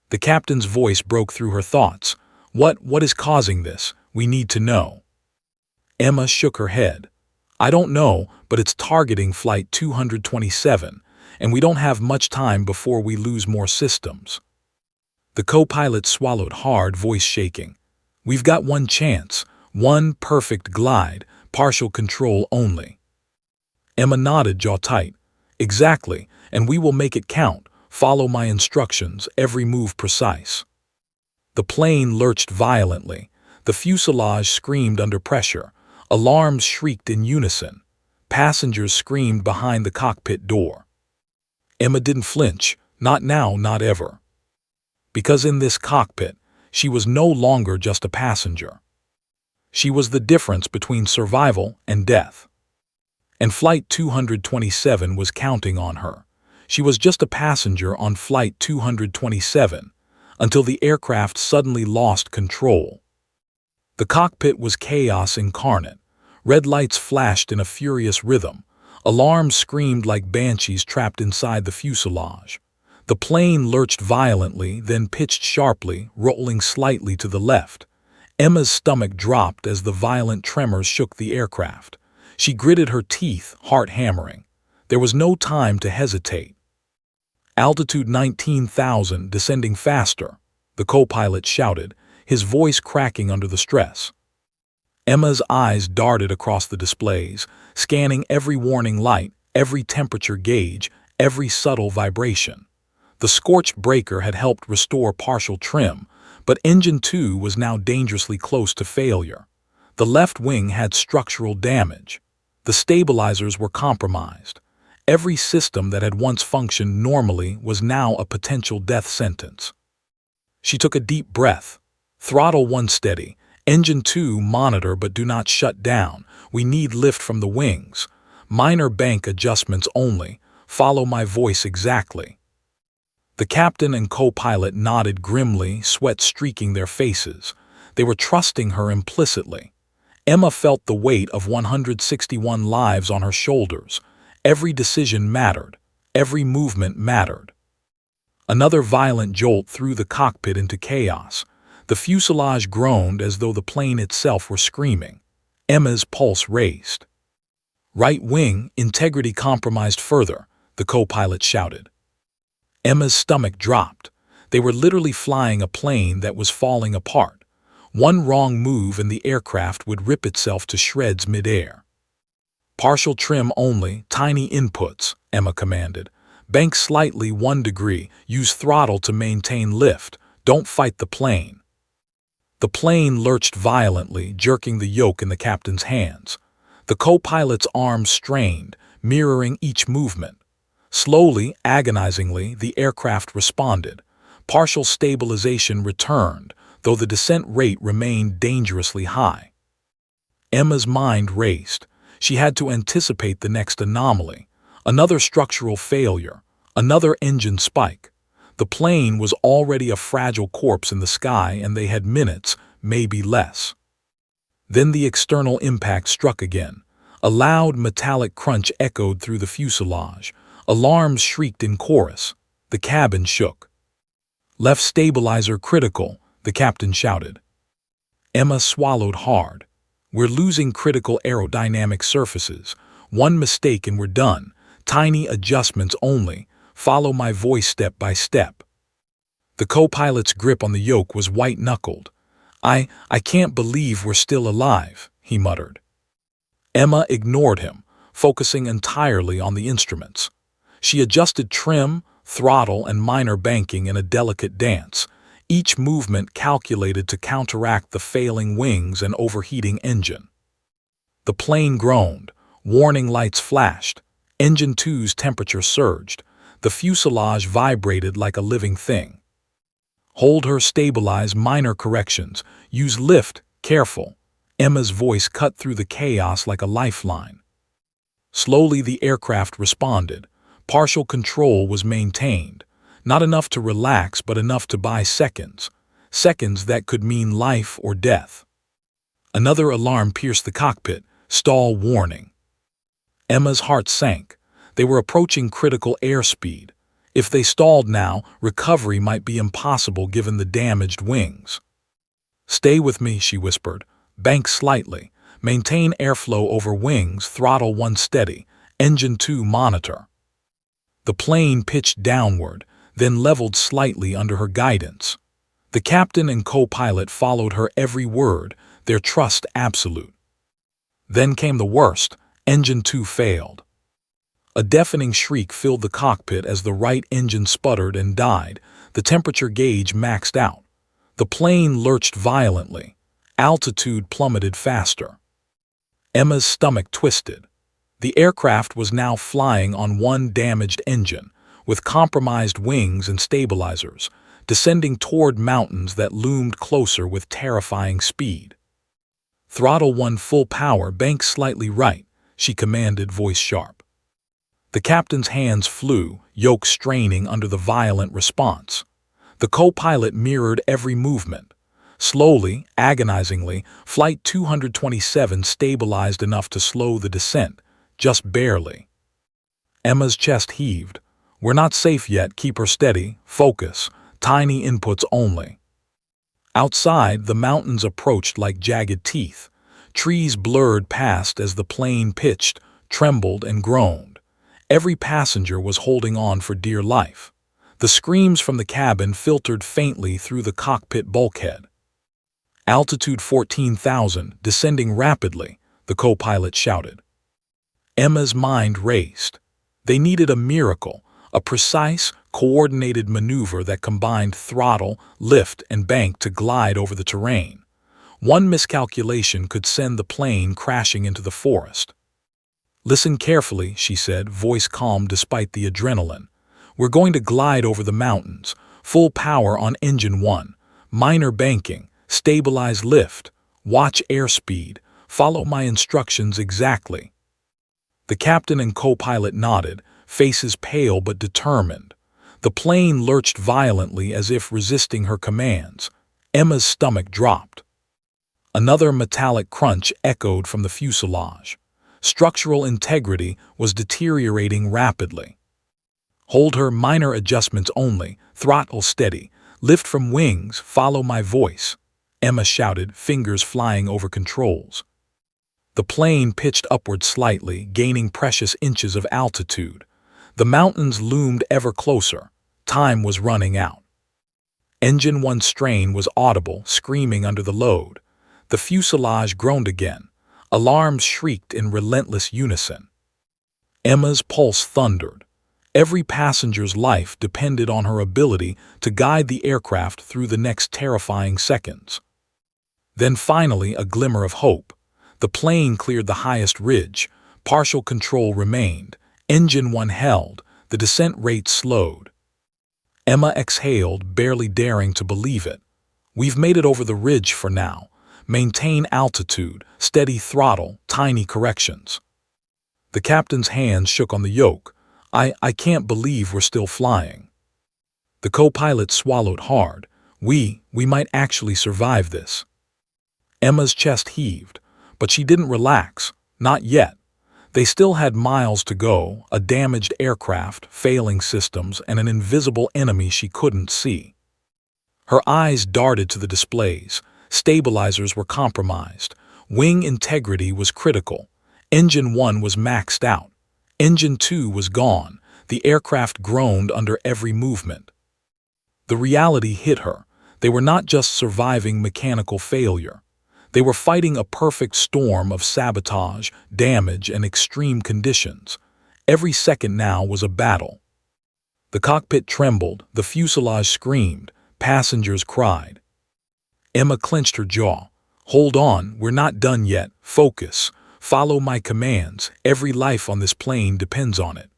Speaker 1: The captain's voice broke through her thoughts. What is causing this? We need to know. Emma shook her head. I don't know, but it's targeting Flight 227, and we don't have much time before we lose more systems. The co-pilot swallowed hard, voice shaking. We've got one chance, one perfect glide, partial control only. Emma nodded, jaw tight. Exactly, and we will make it count. Follow my instructions, every move precise. The plane lurched violently. The fuselage screamed under pressure. Alarms shrieked in unison. Passengers screamed behind the cockpit door. Emma didn't flinch, not now, not ever. Because in this cockpit, she was no longer just a passenger. She was the difference between survival and death. And Flight 227 was counting on her. She was just a passenger on Flight 227, until the aircraft suddenly lost control. The cockpit was chaos incarnate. Red lights flashed in a furious rhythm. Alarms screamed like banshees trapped inside the fuselage. The plane lurched violently, then pitched sharply, rolling slightly to the left. Emma's stomach dropped as the violent tremors shook the aircraft. She gritted her teeth, heart hammering. There was no time to hesitate. Altitude 19,000, descending faster, the co-pilot shouted, his voice cracking under the stress. Emma's eyes darted across the displays, scanning every warning light, every temperature gauge, every subtle vibration. The scorched breaker had helped restore partial trim, but Engine 2 was now dangerously close to failure. The left wing had structural damage. The stabilizers were compromised. Every system that had once functioned normally was now a potential death sentence. She took a deep breath. Throttle 1 steady. Engine 2 monitor but do not shut down. We need lift from the wings. Minor bank adjustments only. Follow my voice exactly. The captain and co-pilot nodded grimly, sweat streaking their faces. They were trusting her implicitly. Emma felt the weight of 161 lives on her shoulders. Every decision mattered. Every movement mattered. Another violent jolt threw the cockpit into chaos. The fuselage groaned as though the plane itself were screaming. Emma's pulse raced. "Right wing, integrity compromised further," the co-pilot shouted. Emma's stomach dropped. They were literally flying a plane that was falling apart. One wrong move and the aircraft would rip itself to shreds midair. "Partial trim only, tiny inputs," Emma commanded. "Bank slightly 1 degree, use throttle to maintain lift, don't fight the plane." The plane lurched violently, jerking the yoke in the captain's hands. The co-pilot's arms strained, mirroring each movement. Slowly, agonizingly, the aircraft responded. Partial stabilization returned, though the descent rate remained dangerously high. Emma's mind raced. She had to anticipate the next anomaly. Another structural failure. Another engine spike. The plane was already a fragile corpse in the sky, and they had minutes, maybe less. Then the external impact struck again. A loud metallic crunch echoed through the fuselage. Alarms shrieked in chorus. The cabin shook. "Left stabilizer critical," the captain shouted. Emma swallowed hard. "We're losing critical aerodynamic surfaces. One mistake and we're done. Tiny adjustments only. Follow my voice step by step." The co-pilot's grip on the yoke was white-knuckled. I can't believe we're still alive," he muttered. Emma ignored him, focusing entirely on the instruments. She adjusted trim, throttle, and minor banking in a delicate dance, each movement calculated to counteract the failing wings and overheating engine. The plane groaned. Warning lights flashed. Engine 2's temperature surged. The fuselage vibrated like a living thing. "Hold her, stabilize, minor corrections. Use lift, careful." Emma's voice cut through the chaos like a lifeline. Slowly the aircraft responded. Partial control was maintained. Not enough to relax, but enough to buy seconds. Seconds that could mean life or death. Another alarm pierced the cockpit. "Stall warning." Emma's heart sank. They were approaching critical airspeed. If they stalled now, recovery might be impossible given the damaged wings. "Stay with me," she whispered. "Bank slightly. Maintain airflow over wings, throttle 1 steady. Engine 2 monitor." The plane pitched downward, then leveled slightly under her guidance. The captain and co-pilot followed her every word, their trust absolute. Then came the worst. Engine 2 failed. A deafening shriek filled the cockpit as the right engine sputtered and died. The temperature gauge maxed out. The plane lurched violently. Altitude plummeted faster. Emma's stomach twisted. The aircraft was now flying on one damaged engine, with compromised wings and stabilizers, descending toward mountains that loomed closer with terrifying speed. "Throttle 1 full power, bank slightly right," she commanded, voice sharp. The captain's hands flew, yoke straining under the violent response. The co-pilot mirrored every movement. Slowly, agonizingly, Flight 227 stabilized enough to slow the descent, just barely. Emma's chest heaved. "We're not safe yet, keep her steady, focus, tiny inputs only." Outside, the mountains approached like jagged teeth. Trees blurred past as the plane pitched, trembled, and groaned. Every passenger was holding on for dear life. The screams from the cabin filtered faintly through the cockpit bulkhead. "Altitude 14,000, descending rapidly," the co-pilot shouted. Emma's mind raced. They needed a miracle, a precise, coordinated maneuver that combined throttle, lift, and bank to glide over the terrain. One miscalculation could send the plane crashing into the forest. Listen carefully, she said, voice calm despite the adrenaline. We're going to glide over the mountains, full power on engine 1, minor banking, stabilize lift, watch airspeed, follow my instructions exactly. The captain and co-pilot nodded, faces pale but determined. The plane lurched violently as if resisting her commands. Emma's stomach dropped. Another metallic crunch echoed from the fuselage. Structural integrity was deteriorating rapidly. Hold her, minor adjustments only, throttle steady, lift from wings, follow my voice, Emma shouted, fingers flying over controls. The plane pitched upward slightly, gaining precious inches of altitude. The mountains loomed ever closer. Time was running out. Engine 1 strain was audible, screaming under the load. The fuselage groaned again. Alarms shrieked in relentless unison. Emma's pulse thundered. Every passenger's life depended on her ability to guide the aircraft through the next terrifying seconds. Then finally a glimmer of hope. The plane cleared the highest ridge. Partial control remained. Engine 1 held. The descent rate slowed. Emma exhaled, barely daring to believe it. We've made it over the ridge for now. Maintain altitude, steady throttle, tiny corrections. The captain's hands shook on the yoke. I can't believe we're still flying. The co-pilot swallowed hard. We might actually survive this. Emma's chest heaved, but she didn't relax. Not yet. They still had miles to go, a damaged aircraft, failing systems, and an invisible enemy she couldn't see. Her eyes darted to the displays. Stabilizers were compromised. Wing integrity was critical. Engine 1 was maxed out. Engine 2 was gone. The aircraft groaned under every movement. The reality hit her. They were not just surviving mechanical failure. They were fighting a perfect storm of sabotage, damage, and extreme conditions. Every second now was a battle. The cockpit trembled, the fuselage screamed, passengers cried. Emma clenched her jaw. Hold on, we're not done yet. Focus. Follow my commands. Every life on this plane depends on it.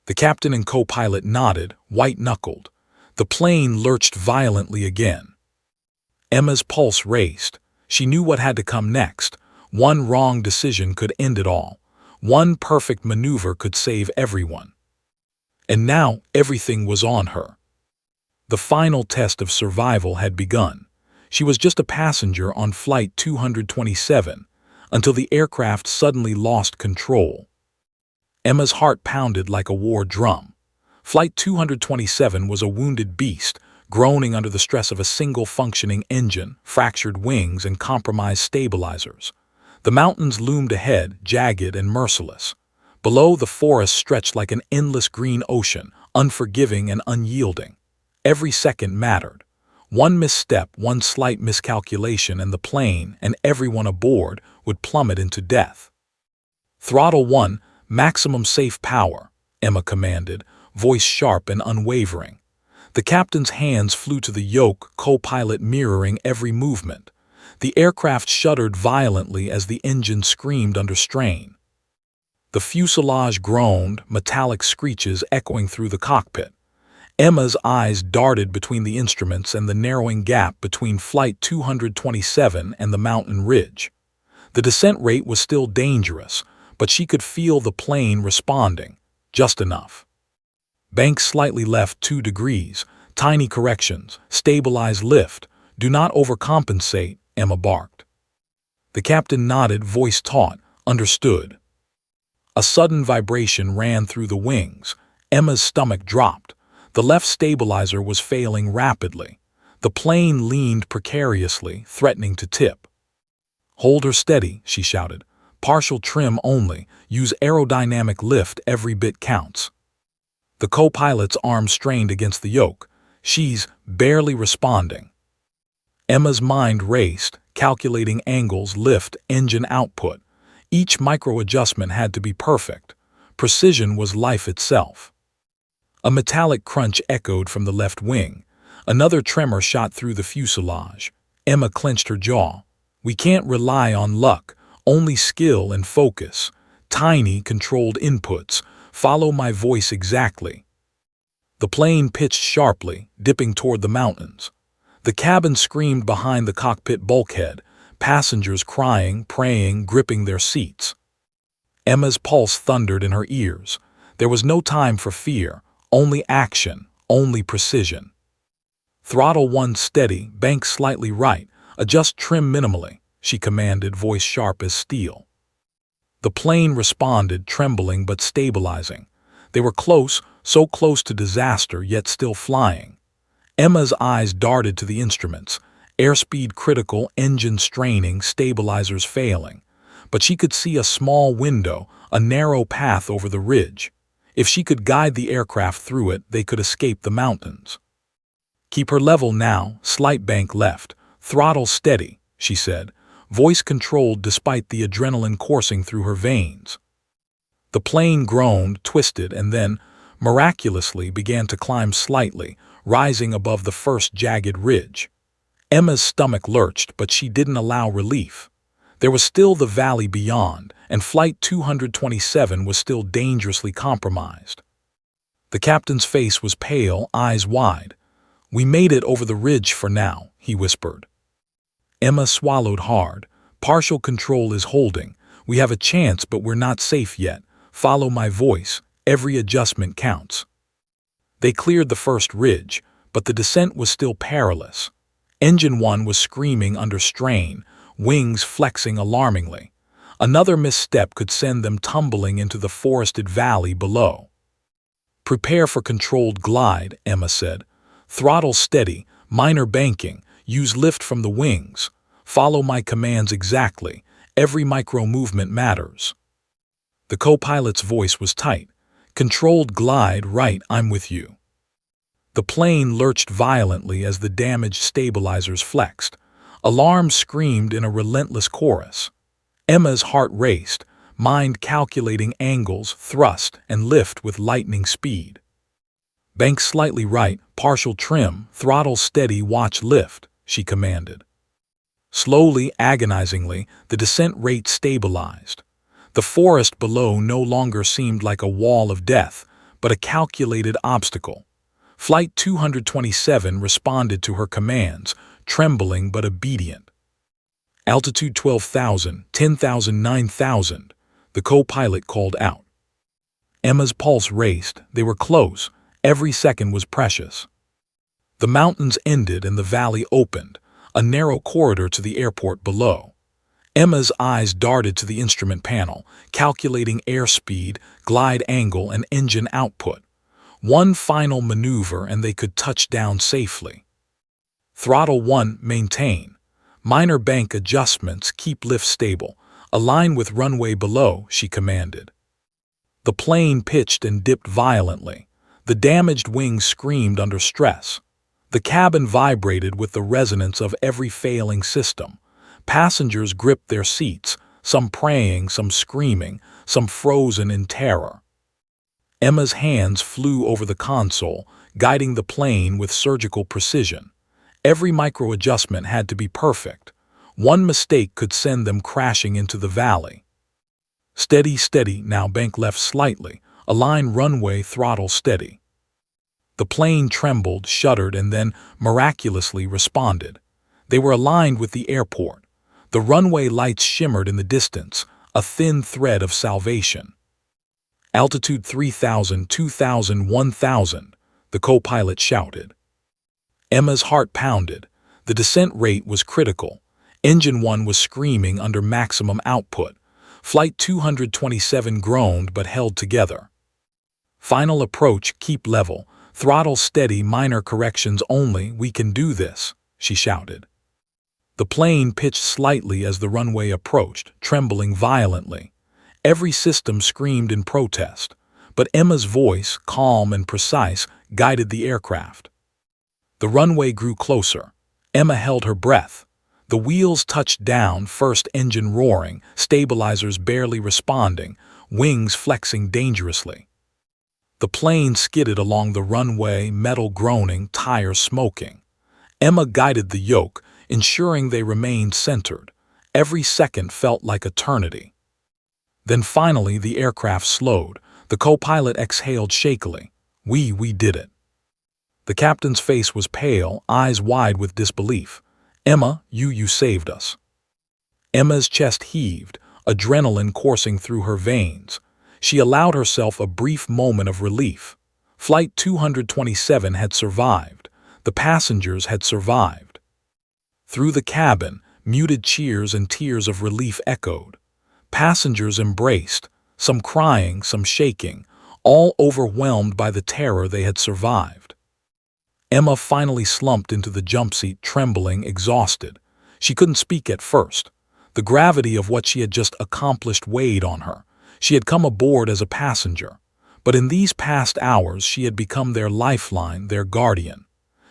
Speaker 1: The captain and co-pilot nodded, white-knuckled. The plane lurched violently again. Emma's pulse raced. She knew what had to come next. One wrong decision could end it all. One perfect maneuver could save everyone. And now everything was on her. The final test of survival had begun. She was just a passenger on Flight 227 until the aircraft suddenly lost control. Emma's heart pounded like a war drum. Flight 227 was a wounded beast, groaning under the stress of a single functioning engine, fractured wings, and compromised stabilizers. The mountains loomed ahead, jagged and merciless. Below, the forest stretched like an endless green ocean, unforgiving and unyielding. Every second mattered. One misstep, one slight miscalculation, and the plane and everyone aboard would plummet into death. Throttle 1, maximum safe power, Emma commanded, voice sharp and unwavering. The captain's hands flew to the yoke, co-pilot mirroring every movement. The aircraft shuddered violently as the engine screamed under strain. The fuselage groaned, metallic screeches echoing through the cockpit. Emma's eyes darted between the instruments and the narrowing gap between Flight 227 and the mountain ridge. The descent rate was still dangerous, but she could feel the plane responding, just enough. Bank slightly left 2 degrees, tiny corrections, stabilize lift, do not overcompensate, Emma barked. The captain nodded, voice taut, understood. A sudden vibration ran through the wings. Emma's stomach dropped. The left stabilizer was failing rapidly. The plane leaned precariously, threatening to tip. Hold her steady, she shouted. Partial trim only. Use aerodynamic lift, every bit counts. The co-pilot's arm strained against the yoke. She's barely responding. Emma's mind raced, calculating angles, lift, engine output. Each micro-adjustment had to be perfect. Precision was life itself. A metallic crunch echoed from the left wing. Another tremor shot through the fuselage. Emma clenched her jaw. We can't rely on luck, only skill and focus. tiny, controlled inputs. Follow my voice exactly. The plane pitched sharply, dipping toward the mountains. The cabin screamed behind the cockpit bulkhead, passengers crying, praying, gripping their seats. Emma's pulse thundered in her ears. There was no time for fear, only action, only precision. Throttle 1 steady, bank slightly right, adjust trim minimally, she commanded, voice sharp as steel. The plane responded, trembling but stabilizing. They were close, so close to disaster, yet still flying. Emma's eyes darted to the instruments, airspeed critical, engine straining, stabilizers failing. But she could see a small window, a narrow path over the ridge. If she could guide the aircraft through it, they could escape the mountains. Keep her level now, slight bank left, throttle steady, she said, voice controlled despite the adrenaline coursing through her veins. The plane groaned, twisted, and then, miraculously, began to climb slightly, rising above the first jagged ridge. Emma's stomach lurched, but she didn't allow relief. There was still the valley beyond, and Flight 227 was still dangerously compromised. The captain's face was pale, eyes wide. "We made it over the ridge for now," he whispered. Emma swallowed hard. "Partial control is holding. We have a chance, but we're not safe yet. Follow my voice. Every adjustment counts." They cleared the first ridge, but the descent was still perilous. Engine 1 was screaming under strain, wings flexing alarmingly. Another misstep could send them tumbling into the forested valley below. "Prepare for controlled glide," Emma said. "Throttle steady, minor banking, use lift from the wings. Follow my commands exactly. Every micro movement matters." The co-pilot's voice was tight. "Controlled glide, right, I'm with you." The plane lurched violently as the damaged stabilizers flexed. Alarms screamed in a relentless chorus. Emma's heart raced, mind calculating angles, thrust, and lift with lightning speed. "Bank slightly right, partial trim, throttle steady, watch lift," she commanded. Slowly, agonizingly, the descent rate stabilized. The forest below no longer seemed like a wall of death, but a calculated obstacle. Flight 227 responded to her commands, trembling but obedient. "Altitude 12,000, 10,000, 9,000, the co-pilot called out. Emma's pulse raced. They were close. Every second was precious. The mountains ended and the valley opened, a narrow corridor to the airport below. Emma's eyes darted to the instrument panel, calculating airspeed, glide angle, and engine output. One final maneuver and they could touch down safely. "Throttle 1, maintain. Minor bank adjustments, keep lift stable. Align with runway below," she commanded. The plane pitched and dipped violently. The damaged wings screamed under stress. The cabin vibrated with the resonance of every failing system. Passengers gripped their seats, some praying, some screaming, some frozen in terror. Emma's hands flew over the console, guiding the plane with surgical precision. Every micro-adjustment had to be perfect. One mistake could send them crashing into the valley. "Steady, steady, now bank left slightly. Align runway, throttle steady." The plane trembled, shuddered, and then miraculously responded. They were aligned with the airport. The runway lights shimmered in the distance, a thin thread of salvation. "Altitude 3,000, 2,000, 1,000, the co-pilot shouted. Emma's heart pounded. The descent rate was critical. Engine 1 was screaming under maximum output. Flight 227 groaned but held together. "Final approach, keep level. Throttle steady, minor corrections only, we can do this," she shouted. The plane pitched slightly as the runway approached, trembling violently. Every system screamed in protest, but Emma's voice, calm and precise, guided the aircraft. The runway grew closer. Emma held her breath. The wheels touched down, first engine roaring, stabilizers barely responding, wings flexing dangerously. The plane skidded along the runway, metal groaning, tires smoking. Emma guided the yoke, ensuring they remained centered. Every second felt like eternity. Then finally the aircraft slowed. The co-pilot exhaled shakily. We did it." The captain's face was pale, eyes wide with disbelief. "Emma, you saved us." Emma's chest heaved, adrenaline coursing through her veins. She allowed herself a brief moment of relief. Flight 227 had survived. The passengers had survived. Through the cabin, muted cheers and tears of relief echoed. Passengers embraced, some crying, some shaking, all overwhelmed by the terror they had survived. Emma finally slumped into the jump seat, trembling, exhausted. She couldn't speak at first. The gravity of what she had just accomplished weighed on her. She had come aboard as a passenger, but in these past hours she had become their lifeline, their guardian.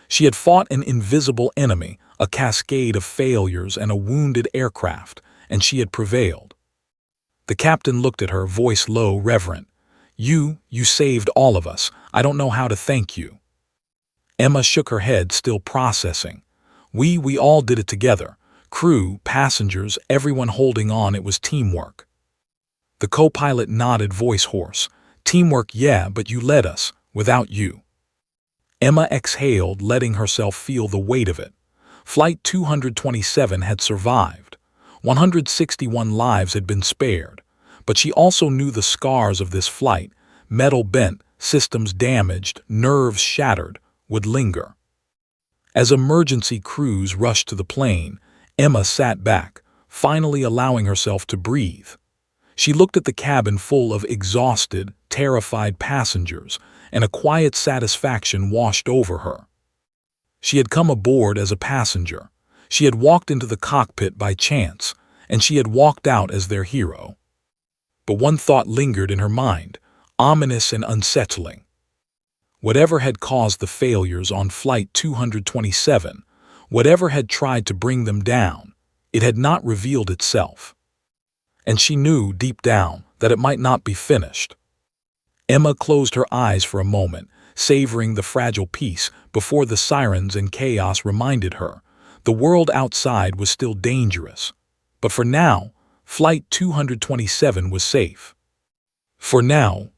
Speaker 1: She had fought an invisible enemy, a cascade of failures and a wounded aircraft, and she had prevailed. The captain looked at her, voice low, reverent. You saved all of us. I don't know how to thank you." Emma shook her head, still processing. We all did it together. Crew, passengers, everyone holding on. It was teamwork." The co-pilot nodded, voice hoarse. "Teamwork, yeah, but you led us. Without you." Emma exhaled, letting herself feel the weight of it. Flight 227 had survived. 161 lives had been spared. But she also knew the scars of this flight, metal bent, systems damaged, nerves shattered, would linger. As emergency crews rushed to the plane, Emma sat back, finally allowing herself to breathe. She looked at the cabin full of exhausted, terrified passengers, and a quiet satisfaction washed over her. She had come aboard as a passenger. She had walked into the cockpit by chance, and she had walked out as their hero. But one thought lingered in her mind, ominous and unsettling. Whatever had caused the failures on Flight 227, whatever had tried to bring them down, it had not revealed itself. And she knew deep down that it might not be finished. Emma closed her eyes for a moment, savoring the fragile peace before the sirens and chaos reminded her the world outside was still dangerous. But for now, Flight 227 was safe. For now,